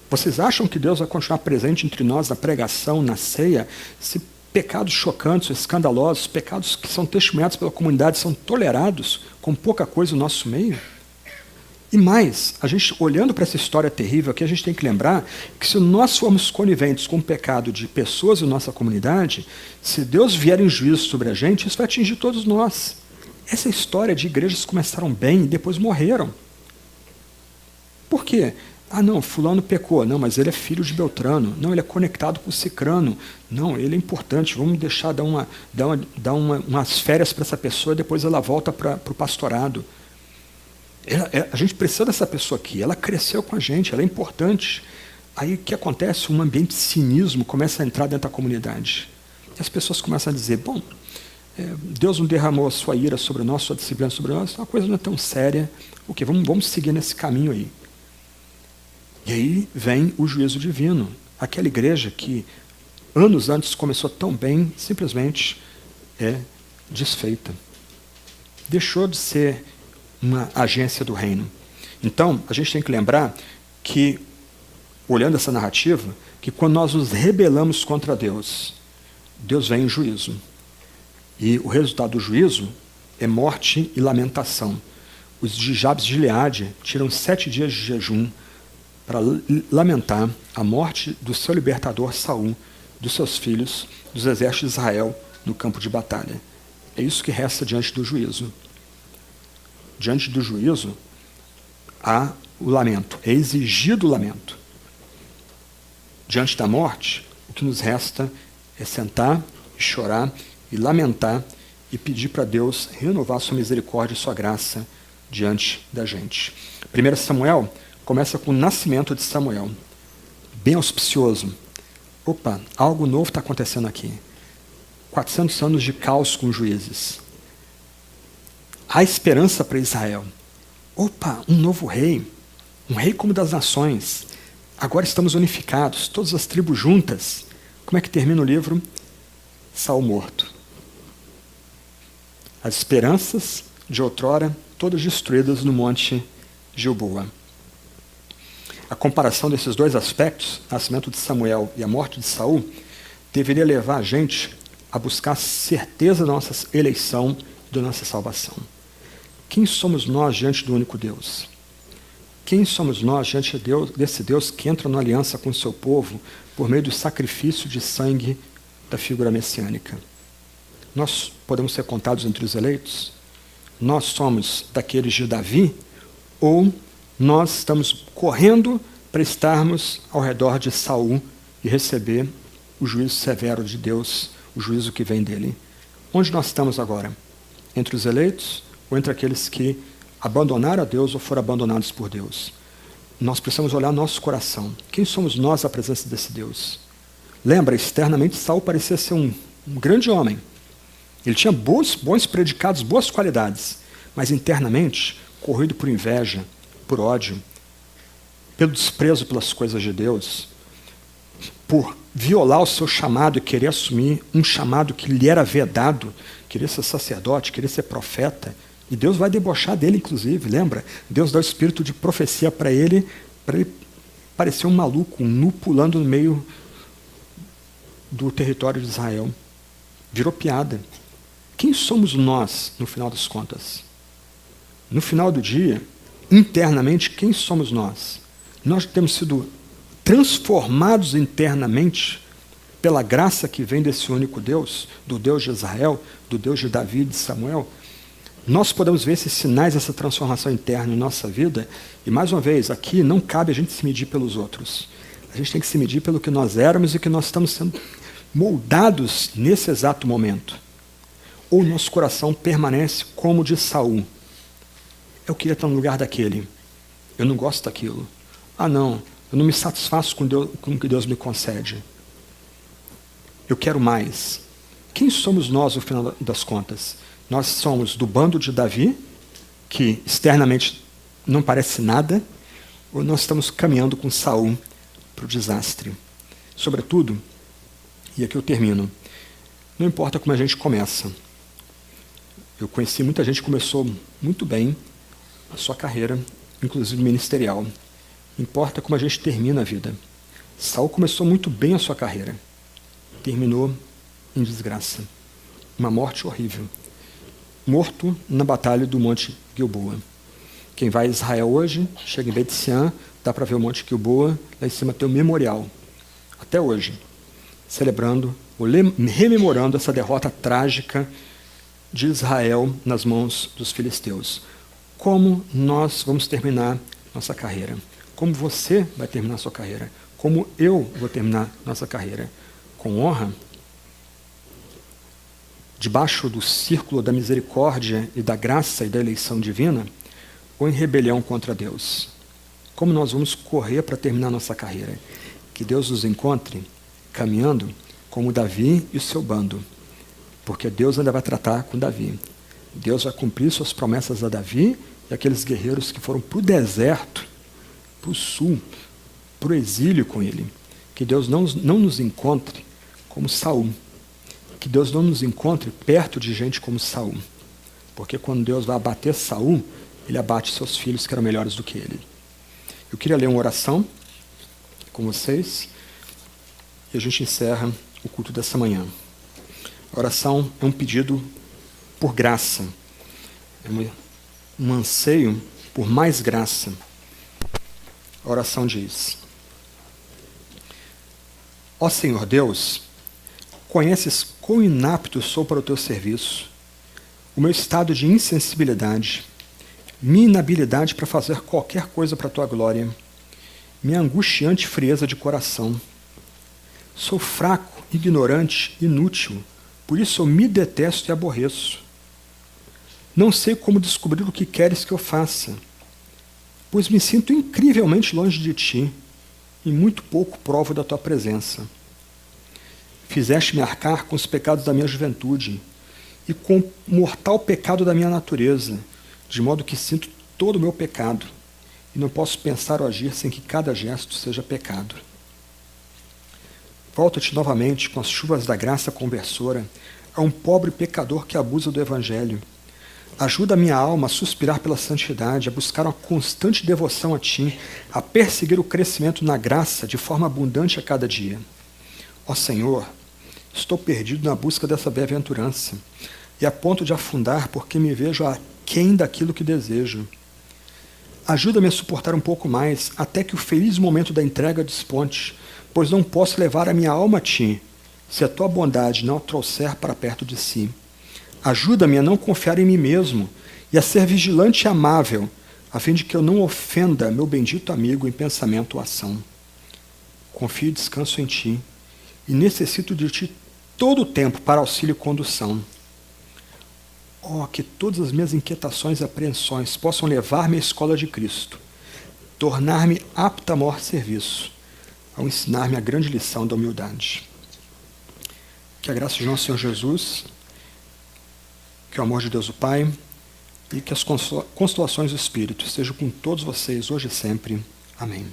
Vocês acham que Deus vai continuar presente entre nós na pregação, na ceia, se pecados chocantes, escandalosos, pecados que são testemunhados pela comunidade são tolerados com pouca coisa no nosso meio? E mais, a gente olhando para essa história terrível aqui, a gente tem que lembrar que se nós formos coniventes com o pecado de pessoas em nossa comunidade, se Deus vier em juízo sobre a gente, isso vai atingir todos nós. Essa história de igrejas que começaram bem e depois morreram. Por quê? Ah, não, fulano pecou. Não, mas ele é filho de Beltrano. Não, ele é conectado com Cicrano. Não, ele é importante. Vamos deixar dar umas férias para essa pessoa e depois ela volta para o pastorado. A gente precisa dessa pessoa aqui. Ela cresceu com a gente, ela é importante. Aí o que acontece? Um ambiente de cinismo começa a entrar dentro da comunidade. E as pessoas começam a dizer, bom, Deus não derramou a sua ira sobre nós, sua disciplina sobre nós, a coisa não é tão séria. Ok, vamos seguir nesse caminho aí. E aí vem o juízo divino. Aquela igreja que anos antes começou tão bem, simplesmente é desfeita. Deixou de ser uma agência do reino. Então, a gente tem que lembrar que, olhando essa narrativa, que quando nós nos rebelamos contra Deus, Deus vem em juízo. E o resultado do juízo é morte e lamentação. Os de Jabes de Gileade tiram 7 dias de jejum para lamentar a morte do seu libertador Saul, dos seus filhos, dos exércitos de Israel no campo de batalha. É isso que resta diante do juízo. Diante do juízo, há o lamento, é exigido o lamento. Diante da morte, o que nos resta é sentar e chorar e lamentar e pedir para Deus renovar sua misericórdia e sua graça diante da gente. 1 Samuel começa com o nascimento de Samuel, bem auspicioso. Opa, algo novo está acontecendo aqui. 400 anos de caos com juízes. Há esperança para Israel. Opa, um novo rei, um rei como das nações. Agora estamos unificados, todas as tribos juntas. Como é que termina o livro? Saul morto. As esperanças de outrora, todas destruídas no monte Gilboa. A comparação desses dois aspectos, o nascimento de Samuel e a morte de Saul, deveria levar a gente a buscar certeza da nossa eleição e da nossa salvação. Quem somos nós diante do único Deus? Quem somos nós diante desse Deus que entra na aliança com o seu povo por meio do sacrifício de sangue da figura messiânica? Nós podemos ser contados entre os eleitos? Nós somos daqueles de Davi? Ou nós estamos correndo para estarmos ao redor de Saul e receber o juízo severo de Deus, o juízo que vem dele? Onde nós estamos agora? Entre os eleitos ou entre aqueles que abandonaram a Deus ou foram abandonados por Deus? Nós precisamos olhar nosso coração. Quem somos nós à presença desse Deus? Lembra, externamente Saul parecia ser um grande homem. Ele tinha bons predicados, boas qualidades, mas internamente, corroído por inveja, por ódio, pelo desprezo pelas coisas de Deus, por violar o seu chamado e querer assumir um chamado que lhe era vedado, querer ser sacerdote, querer ser profeta, e Deus vai debochar dele, inclusive, lembra? Deus dá o espírito de profecia para ele parecer um maluco, um nu pulando no meio do território de Israel. Virou piada. Quem somos nós, no final das contas? No final do dia, internamente, quem somos nós? Nós temos sido transformados internamente pela graça que vem desse único Deus, do Deus de Israel, do Deus de Davi e de Samuel. Nós podemos ver esses sinais dessa transformação interna em nossa vida, e mais uma vez, aqui não cabe a gente se medir pelos outros. A gente tem que se medir pelo que nós éramos e que nós estamos sendo moldados nesse exato momento. Ou nosso coração permanece como o de Saul, Eu queria estar no lugar daquele. Eu não gosto daquilo. Ah, não, eu não me satisfaço com o que Deus me concede. Eu quero mais. Quem somos nós, no final das contas? Nós somos do bando de Davi, que externamente não parece nada, ou nós estamos caminhando com Saul para o desastre? Sobretudo, e aqui eu termino, não importa como a gente começa. Eu conheci muita gente que começou muito bem a sua carreira, inclusive ministerial. Importa como a gente termina a vida. Saul começou muito bem a sua carreira, terminou em desgraça. Uma morte horrível. Morto na batalha do Monte Gilboa. Quem vai a Israel hoje, chega em Bet-Sean, dá para ver o Monte Gilboa, lá em cima tem o memorial. Até hoje, celebrando, ou rememorando essa derrota trágica de Israel nas mãos dos filisteus. Como nós vamos terminar nossa carreira? Como você vai terminar sua carreira? Como eu vou terminar nossa carreira? Com honra? Debaixo do círculo da misericórdia e da graça e da eleição divina? Ou em rebelião contra Deus? Como nós vamos correr para terminar nossa carreira? Que Deus nos encontre caminhando como Davi e o seu bando. Porque Deus ainda vai tratar com Davi. Deus vai cumprir suas promessas a Davi e aqueles guerreiros que foram para o deserto, para o sul, para o exílio com ele. Que Deus não nos encontre como Saul. Que Deus não nos encontre perto de gente como Saul. Porque quando Deus vai abater Saul, ele abate seus filhos que eram melhores do que ele. Eu queria ler uma oração com vocês e a gente encerra o culto dessa manhã. A oração é um pedido por graça. É um anseio por mais graça. A oração diz: Ó Senhor Deus, conheces quão inapto sou para o teu serviço, o meu estado de insensibilidade, minha inabilidade para fazer qualquer coisa para a tua glória, minha angustiante frieza de coração. Sou fraco, ignorante, inútil, por isso eu me detesto e aborreço. Não sei como descobrir o que queres que eu faça, pois me sinto incrivelmente longe de ti e muito pouco provo da tua presença. Fizeste-me arcar com os pecados da minha juventude e com o mortal pecado da minha natureza, de modo que sinto todo o meu pecado e não posso pensar ou agir sem que cada gesto seja pecado. Volto-te novamente com as chuvas da graça conversora a um pobre pecador que abusa do Evangelho. Ajuda a minha alma a suspirar pela santidade, a buscar uma constante devoção a Ti, a perseguir o crescimento na graça de forma abundante a cada dia. Ó Senhor, estou perdido na busca dessa bem-aventurança e a ponto de afundar porque me vejo aquém daquilo que desejo. Ajuda-me a suportar um pouco mais até que o feliz momento da entrega desponte, pois não posso levar a minha alma a Ti, se a Tua bondade não a trouxer para perto de si. Ajuda-me a não confiar em mim mesmo e a ser vigilante e amável, a fim de que eu não ofenda meu bendito amigo em pensamento ou ação. Confio e descanso em Ti, e necessito de Ti todo o tempo para auxílio e condução. Oh, que todas as minhas inquietações e apreensões possam levar-me à escola de Cristo, tornar-me apto a maior serviço, ao ensinar-me a grande lição da humildade. Que a graça de nosso Senhor Jesus, que o amor de Deus o Pai e que as consolações do Espírito estejam com todos vocês hoje e sempre. Amém.